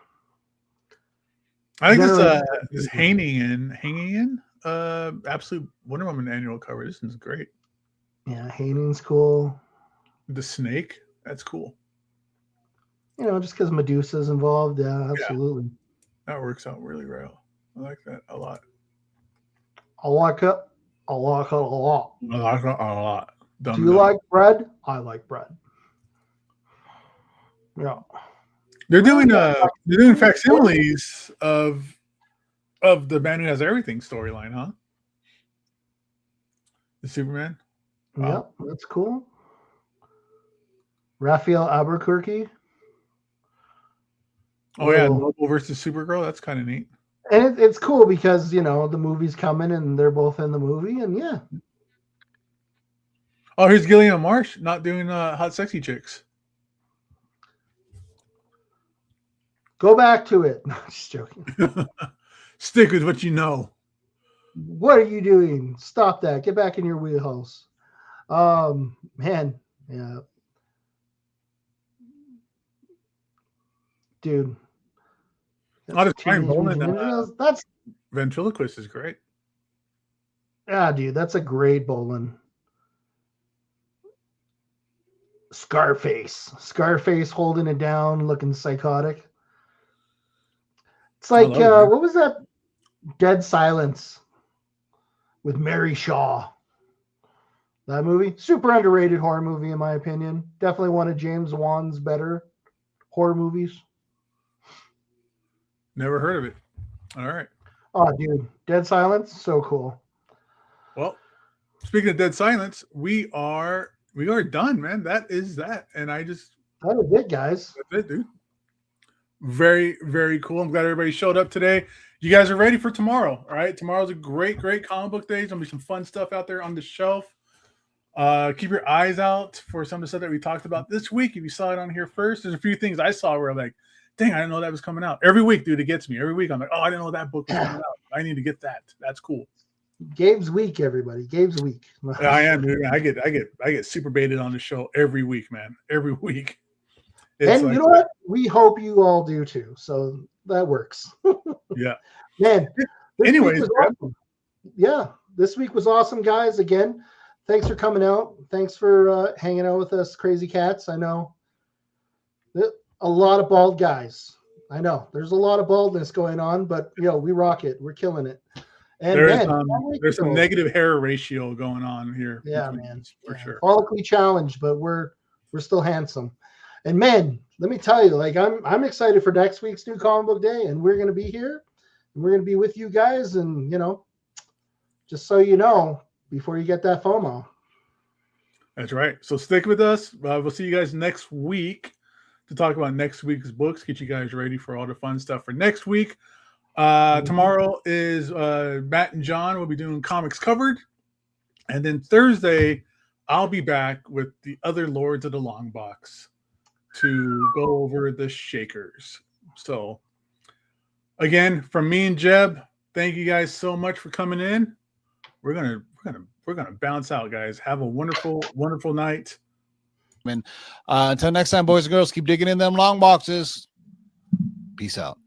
I think this hanging in Absolute Wonder Woman annual cover. This is great. Yeah, Hanging's cool. The snake, that's cool. You know, just because Medusa's involved. Yeah, absolutely. Yeah, that works out really well. I like that a lot. I like it a lot. I like it a lot. Do you like bread? I like bread. Yeah. They're doing facsimiles of the Man Who Has Everything storyline, huh? The Superman. Wow. Yep, that's cool. Raphael Albuquerque. Oh yeah, Noble versus Supergirl. That's kind of neat. And it's cool because, you know, the movie's coming and they're both in the movie, and yeah. Oh, here's Gillian Marsh not doing Hot Sexy Chicks. Go back to it. No, just joking. Stick with what you know. What are you doing? Stop that. Get back in your wheelhouse. Man, yeah. Dude. Not as Brian Bowman. That's Ventriloquist is great. Yeah, dude, that's a great Bolin. Scarface holding it down, looking psychotic. It's like what was that? Dead Silence with Mary Shaw. That movie, super underrated horror movie in my opinion. Definitely one of James Wan's better horror movies. Never heard of it. All right. Oh, dude, Dead Silence, so cool. Well, speaking of Dead Silence, we are done, man. That is that, and that is it, guys. That's it, dude. Very, very cool. I'm glad everybody showed up today. You guys are ready for tomorrow, all right? Tomorrow's a great, great comic book day. There's gonna be some fun stuff out there on the shelf. Keep your eyes out for some of the stuff that we talked about this week. If you saw it on here first, there's a few things I saw where I'm like, dang, I didn't know that was coming out. Every week, dude, it gets me. Every week, I'm like, oh, I didn't know that book was coming out. I need to get that. That's cool. Gabe's week, everybody. Gabe's week. Yeah, I am, dude. I get super baited on the show every week, man. Every week. And you know what? We hope you all do too. So that works. Yeah. Man. Anyways, awesome. Yeah. This week was awesome, guys. Again, thanks for coming out. Thanks for hanging out with us, crazy cats. I know a lot of bald guys. I know there's a lot of baldness going on, but we rock it. We're killing it. And there's some negative hair ratio going on here. Yeah, man, for sure. Follically challenged, but we're still handsome. And man, let me tell you, like I'm excited for next week's new comic book day, and we're gonna be here, and we're gonna be with you guys, and just so you know, before you get that FOMO. That's right. So stick with us. We'll see you guys next week. to talk about next week's books, get you guys ready for all the fun stuff for next week. Tomorrow is Matt and John will be doing comics covered. And then Thursday, I'll be back with the other Lords of the Long Box to go over the Shakers. So again, from me and Jeb, thank you guys so much for coming in. We're gonna bounce out, guys. Have a wonderful, wonderful night. Until next time, boys and girls, keep digging in them long boxes. Peace out.